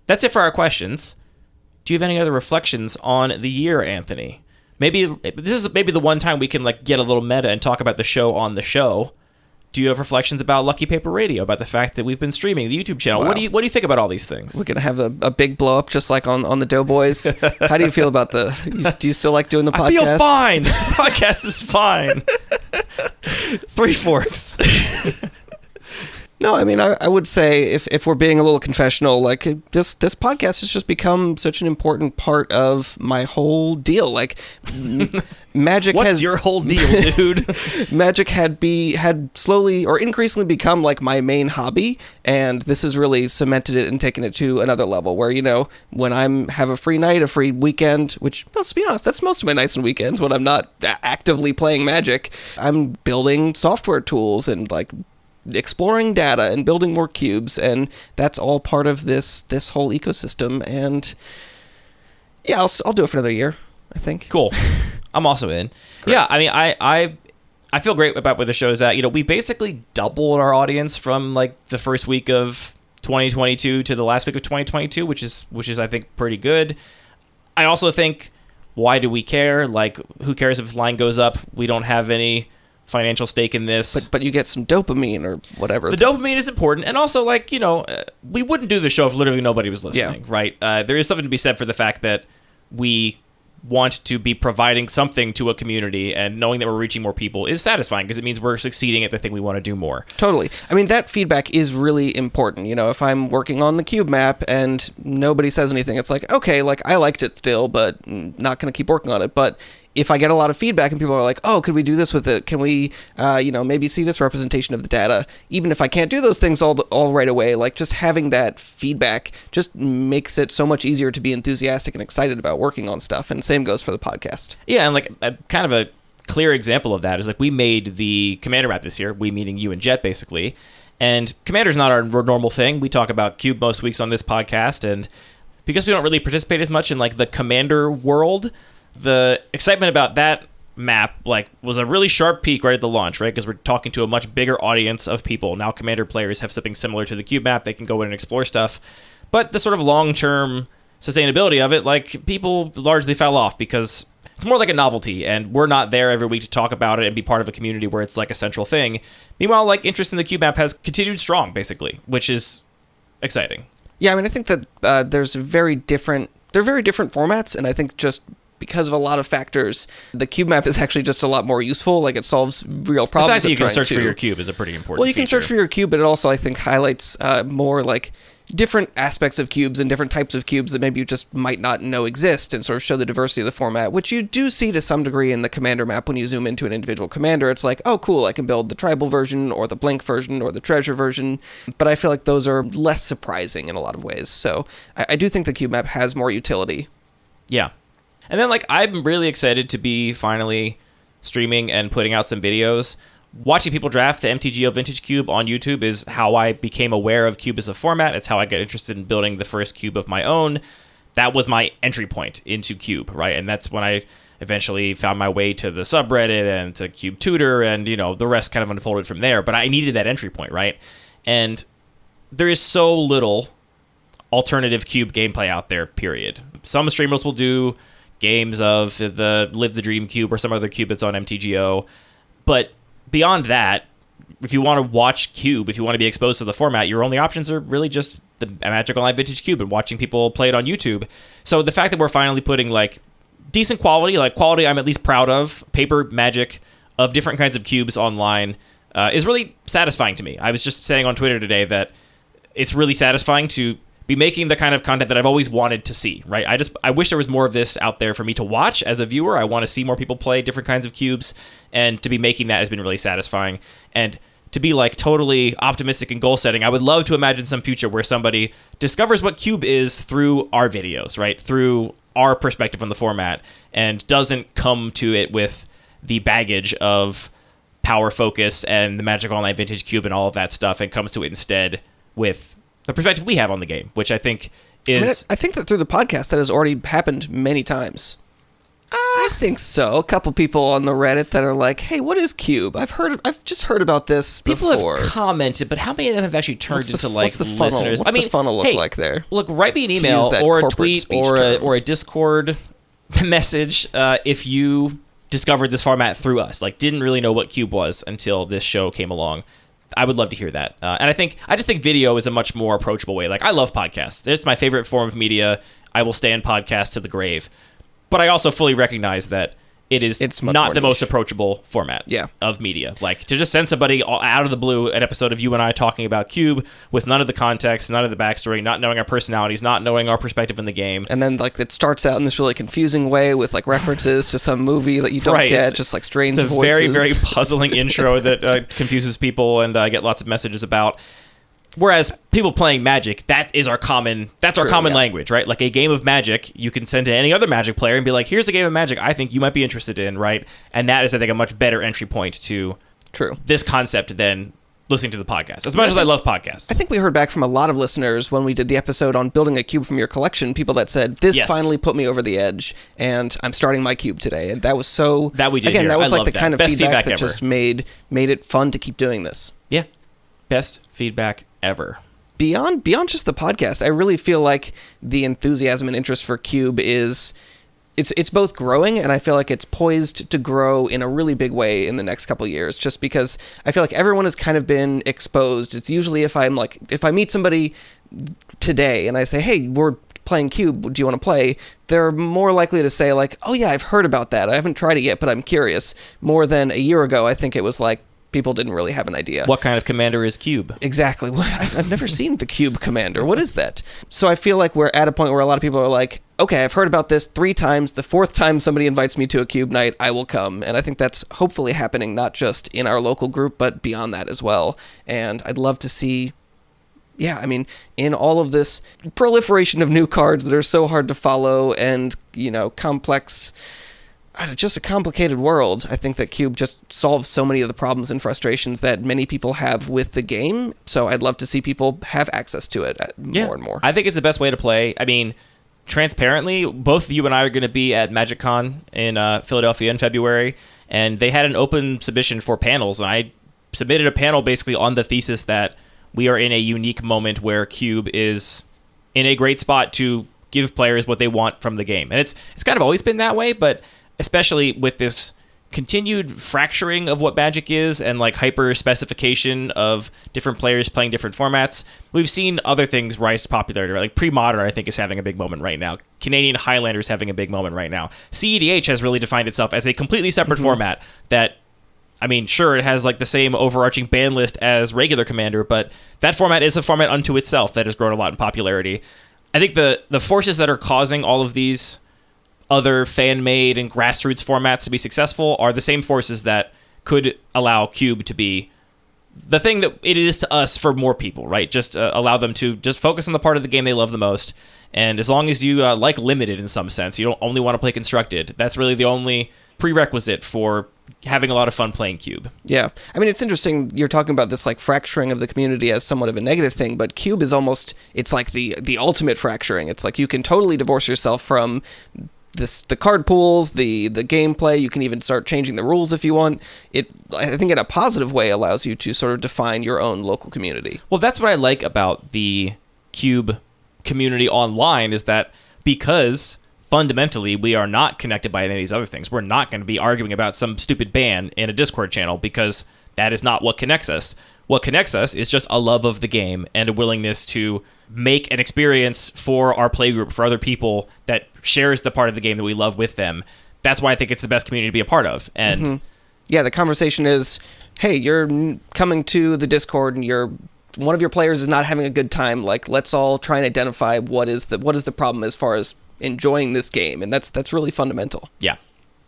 That's it for our questions. Do you have any other reflections on the year, Anthony? Maybe this is the one time we can like get a little meta and talk about the show on the show. Do you have reflections about Lucky Paper Radio, about the fact that we've been streaming the YouTube channel? Wow. What do you think about all these things? We're gonna have a big blow up, just like on the Doughboys. How do you feel about do you still like doing the podcast? I feel fine. The podcast is fine. 3 fourths. No, I mean, I would say if we're being a little confessional, like this podcast has just become such an important part of my whole deal. Like, Magic What's your whole deal, dude? Magic had slowly or increasingly become like my main hobby, and this has really cemented it and taken it to another level where, when have a free night, a free weekend, which, let's be honest, that's most of my nights and weekends when I'm not actively playing Magic, I'm building software tools and like exploring data and building more cubes, and that's all part of this whole ecosystem. And yeah, I'll do it for another year, I think. Cool. I'm also in. Great. Yeah, I mean, I feel great about where the show is at. We basically doubled our audience from like the first week of 2022 to the last week of 2022, which is I think pretty good. I also think, why do we care? Like, who cares if line goes up? We don't have any financial stake in this. But you get some dopamine or whatever. The dopamine is important. And also, like, we wouldn't do the show if literally nobody was listening, right? There is something to be said for the fact that we want to be providing something to a community, and knowing that we're reaching more people is satisfying because it means we're succeeding at the thing we want to do more. Totally. I mean, that feedback is really important. If I'm working on the cube map and nobody says anything, it's like, okay, like, I liked it still, but not going to keep working on it. But if I get a lot of feedback and people are like, oh, could we do this with it? Can we, maybe see this representation of the data? Even if I can't do those things all right away, like, just having that feedback just makes it so much easier to be enthusiastic and excited about working on stuff. And same goes for the podcast. Yeah, and like kind of a clear example of that is like we made the Commander map this year, we meaning you and Jet basically, and Commander's not our normal thing. We talk about Cube most weeks on this podcast, and because we don't really participate as much in like the Commander world, the excitement about that map like was a really sharp peak right at the launch, right? Because we're talking to a much bigger audience of people. Now Commander players have something similar to the Cube map. They can go in and explore stuff. But the sort of long-term sustainability of it, like, people largely fell off because it's more like a novelty, and we're not there every week to talk about it and be part of a community where it's like a central thing. Meanwhile, like, interest in the Cube map has continued strong, basically, which is exciting. Yeah, I mean, I think that they're very different formats, and I think just because of a lot of factors, the cube map is actually just a lot more useful. Like, it solves real problems. The fact that you can search for your cube is a pretty important Well, you can search for your cube, but it also, I think, highlights more, like, different aspects of cubes and different types of cubes that maybe you just might not know exist, and sort of show the diversity of the format, which you do see to some degree in the Commander map. When you zoom into an individual commander, it's like, oh, cool, I can build the tribal version or the blink version or the treasure version, but I feel like those are less surprising in a lot of ways. So I do think the cube map has more utility. Yeah. And then, like, I'm really excited to be finally streaming and putting out some videos. Watching people draft the MTGO Vintage Cube on YouTube is how I became aware of Cube as a format. It's how I got interested in building the first cube of my own. that was my entry point into Cube, right? And that's when I eventually found my way to the subreddit and to Cube Tutor, and the rest kind of unfolded from there. But I needed that entry point, right? And there is so little alternative Cube gameplay out there, period. Some streamers will do games of the Live the Dream Cube or some other Cube that's on MTGO. But beyond that, if you want to watch Cube, if you want to be exposed to the format, your only options are really just the Magic Online Vintage Cube and watching people play it on YouTube. So the fact that we're finally putting decent quality, quality I'm at least proud of, paper Magic of different kinds of cubes online is really satisfying to me. I was just saying on Twitter today that it's really satisfying to be making the kind of content that I've always wanted to see, right? I wish there was more of this out there for me to watch as a viewer. I want to see more people play different kinds of cubes, and to be making that has been really satisfying. And to be totally optimistic and goal setting, I would love to imagine some future where somebody discovers what Cube is through our videos, right? Through our perspective on the format, and doesn't come to it with the baggage of Power Focus and the Magic Online Vintage Cube and all of that stuff, and comes to it instead with the perspective we have on the game, which I think is... I think that through the podcast that has already happened many times. I think so. A couple people on the Reddit that are like, "Hey, what is Cube? I've just heard about this people before." Have commented, but how many of them have actually turned into what's the funnel? listeners? What's the funnel look like there? Look, write me an email or a tweet or a Discord message if you discovered this format through us. Didn't really know what Cube was until this show came along. I would love to hear that. And I just think video is a much more approachable way. I love podcasts. It's my favorite form of media. I will stand podcasts to the grave. But I also fully recognize that it's not the most approachable format of media. To just send somebody out of the blue an episode of you and I talking about Cube with none of the context, none of the backstory, not knowing our personalities, not knowing our perspective in the game. And then it starts out in this really confusing way with references to some movie that you don't get, just strange voices. It's a voices. very, very puzzling intro that confuses people, and I get lots of messages about. Whereas people playing Magic, that's our common language, right? A game of Magic, you can send to any other Magic player and be like, here's a game of Magic I think you might be interested in, right? And that is, I think, a much better entry point to this concept than listening to the podcast. As much as I love podcasts. I think we heard back from a lot of listeners when we did the episode on building a cube from your collection, people that said, this finally put me over the edge, and I'm starting my cube today. And that was so... That we did Again, hear. that was I love the kind of Best feedback that ever. just made it fun to keep doing this. Yeah. Best feedback ever. Beyond just the podcast, I really feel like the enthusiasm and interest for Cube is it's both growing, and I feel like it's poised to grow in a really big way in the next couple of years, just because I feel like everyone has kind of been exposed. It's usually if I meet somebody today and I say, "Hey, we're playing Cube, do you want to play?" They're more likely to say "Oh yeah, I've heard about that. I haven't tried it yet, but I'm curious." More than a year ago, I think it was people didn't really have an idea. What kind of commander is Cube? Exactly. I've never seen the Cube Commander. What is that? So I feel like we're at a point where a lot of people are like, okay, I've heard about this 3 times. The 4th time somebody invites me to a Cube night, I will come. And I think that's hopefully happening not just in our local group, but beyond that as well. And I'd love to see... in all of this proliferation of new cards that are so hard to follow and, complex... just a complicated world. I think that Cube just solves so many of the problems and frustrations that many people have with the game. So I'd love to see people have access to it more and more. I think it's the best way to play. Transparently, both you and I are going to be at MagicCon in Philadelphia in February, and they had an open submission for panels, and I submitted a panel basically on the thesis that we are in a unique moment where Cube is in a great spot to give players what they want from the game. And it's kind of always been that way, but especially with this continued fracturing of what Magic is and hyper specification of different players playing different formats, we've seen other things rise to popularity. Right? Pre-Modern, I think, is having a big moment right now. Canadian Highlander's having a big moment right now. CEDH has really defined itself as a completely separate format that, sure, it has the same overarching ban list as regular Commander, but that format is a format unto itself that has grown a lot in popularity. I think the forces that are causing all of these other fan-made and grassroots formats to be successful are the same forces that could allow Cube to be the thing that it is to us for more people, right? Just allow them to just focus on the part of the game they love the most. And as long as you like Limited in some sense, you don't only want to play Constructed. That's really the only prerequisite for having a lot of fun playing Cube. Yeah. I mean, it's interesting. You're talking about this like fracturing of the community as somewhat of a negative thing, but Cube is almost, it's like the ultimate fracturing. It's like you can totally divorce yourself from the card pools, the gameplay. You can even start changing the rules if you want. It, I think in a positive way, allows you to sort of define your own local community. Well, that's what I like about the Cube community online, is that because fundamentally we are not connected by any of these other things. We're not going to be arguing about some stupid ban in a Discord channel, because that is not what connects us. What connects us is just a love of the game and a willingness to make an experience for our playgroup, for other people that shares the part of the game that we love with them. That's why I think it's the best community to be a part of. And yeah, the conversation is, hey, you're coming to the Discord and one of your players is not having a good time. Like, let's all try and identify what is the problem as far as enjoying this game, and that's really fundamental. Yeah.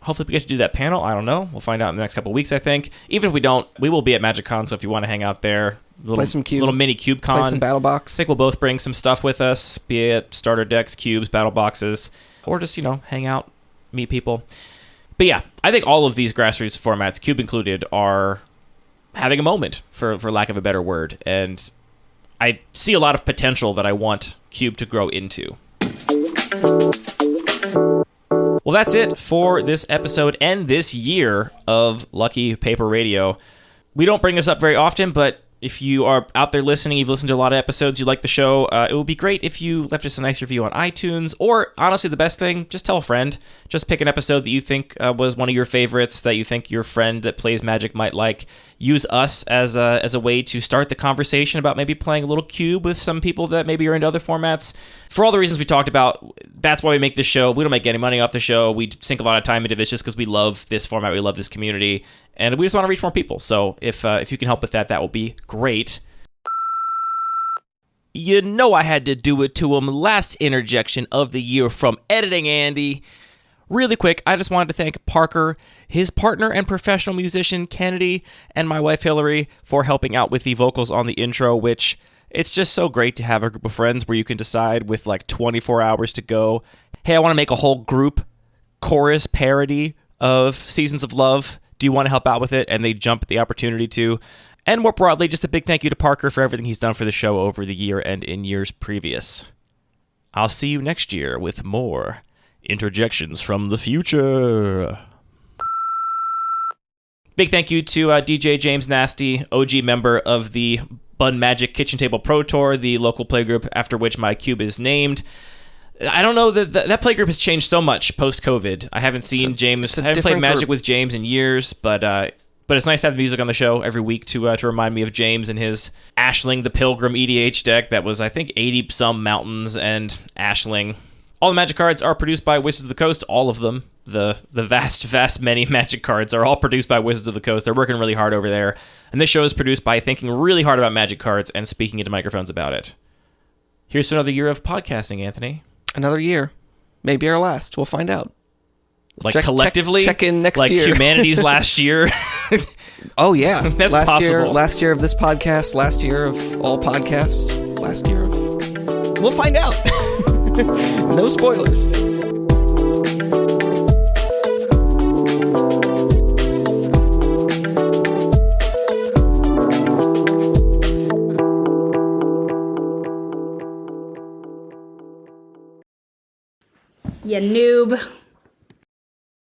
Hopefully we get to do that panel. I don't know. We'll find out in the next couple of weeks, I think. Even if we don't, we will be at MagicCon, so if you want to hang out there, play some Cube, little mini Cube Con. Play some Battle Box. I think we'll both bring some stuff with us, be it starter decks, cubes, battle boxes, or just, hang out, meet people. But yeah, I think all of these grassroots formats, Cube included, are having a moment, for lack of a better word. And I see a lot of potential that I want Cube to grow into. Well, that's it for this episode and this year of Lucky Paper Radio. We don't bring this up very often, but if you are out there listening, you've listened to a lot of episodes, you like the show, it would be great if you left us a nice review on iTunes, or honestly, the best thing, just tell a friend. Just pick an episode that you think was one of your favorites, that you think your friend that plays Magic might like. Use us as a way to start the conversation about maybe playing a little Cube with some people that maybe are into other formats. For all the reasons we talked about, that's why we make this show. We don't make any money off the show. We sink a lot of time into this just because we love this format, we love this community, and we just want to reach more people. So if you can help with that, that will be great. You know I had to do it to him. Last interjection of the year from Editing Andy. Really quick, I just wanted to thank Parker, his partner and professional musician Kennedy, and my wife Hillary for helping out with the vocals on the intro, which it's just so great to have a group of friends where you can decide with like 24 hours to go, hey, I want to make a whole group chorus parody of Seasons of Love. Do you want to help out with it? And they jump at the opportunity to. And more broadly, just a big thank you to Parker for everything he's done for the show over the year and in years previous. I'll see you next year with more interjections from the future. Big thank you to DJ James Nasty, OG member of the Bun Magic Kitchen Table Pro Tour, the local playgroup after which my cube is named. I don't know, that playgroup has changed so much post-COVID. I haven't seen James. I haven't played Magic with James in years, but it's nice to have the music on the show every week to remind me of James and his Ashling the Pilgrim EDH deck that was, I think, 80-some mountains and Ashling. All the Magic cards are produced by Wizards of the Coast, all of them. The vast many Magic cards are all produced by Wizards of the Coast. They're working really hard over there. And this show is produced by thinking really hard about Magic cards and speaking into microphones about it. Here's to another year of podcasting, Anthony. Another year. Maybe our last. We'll find out. Like collectively? Check in next year. Like humanity's last year? Oh, yeah. That's possible. Last year of this podcast. Last year of all podcasts. Last year of... We'll find out. No spoilers. You noob.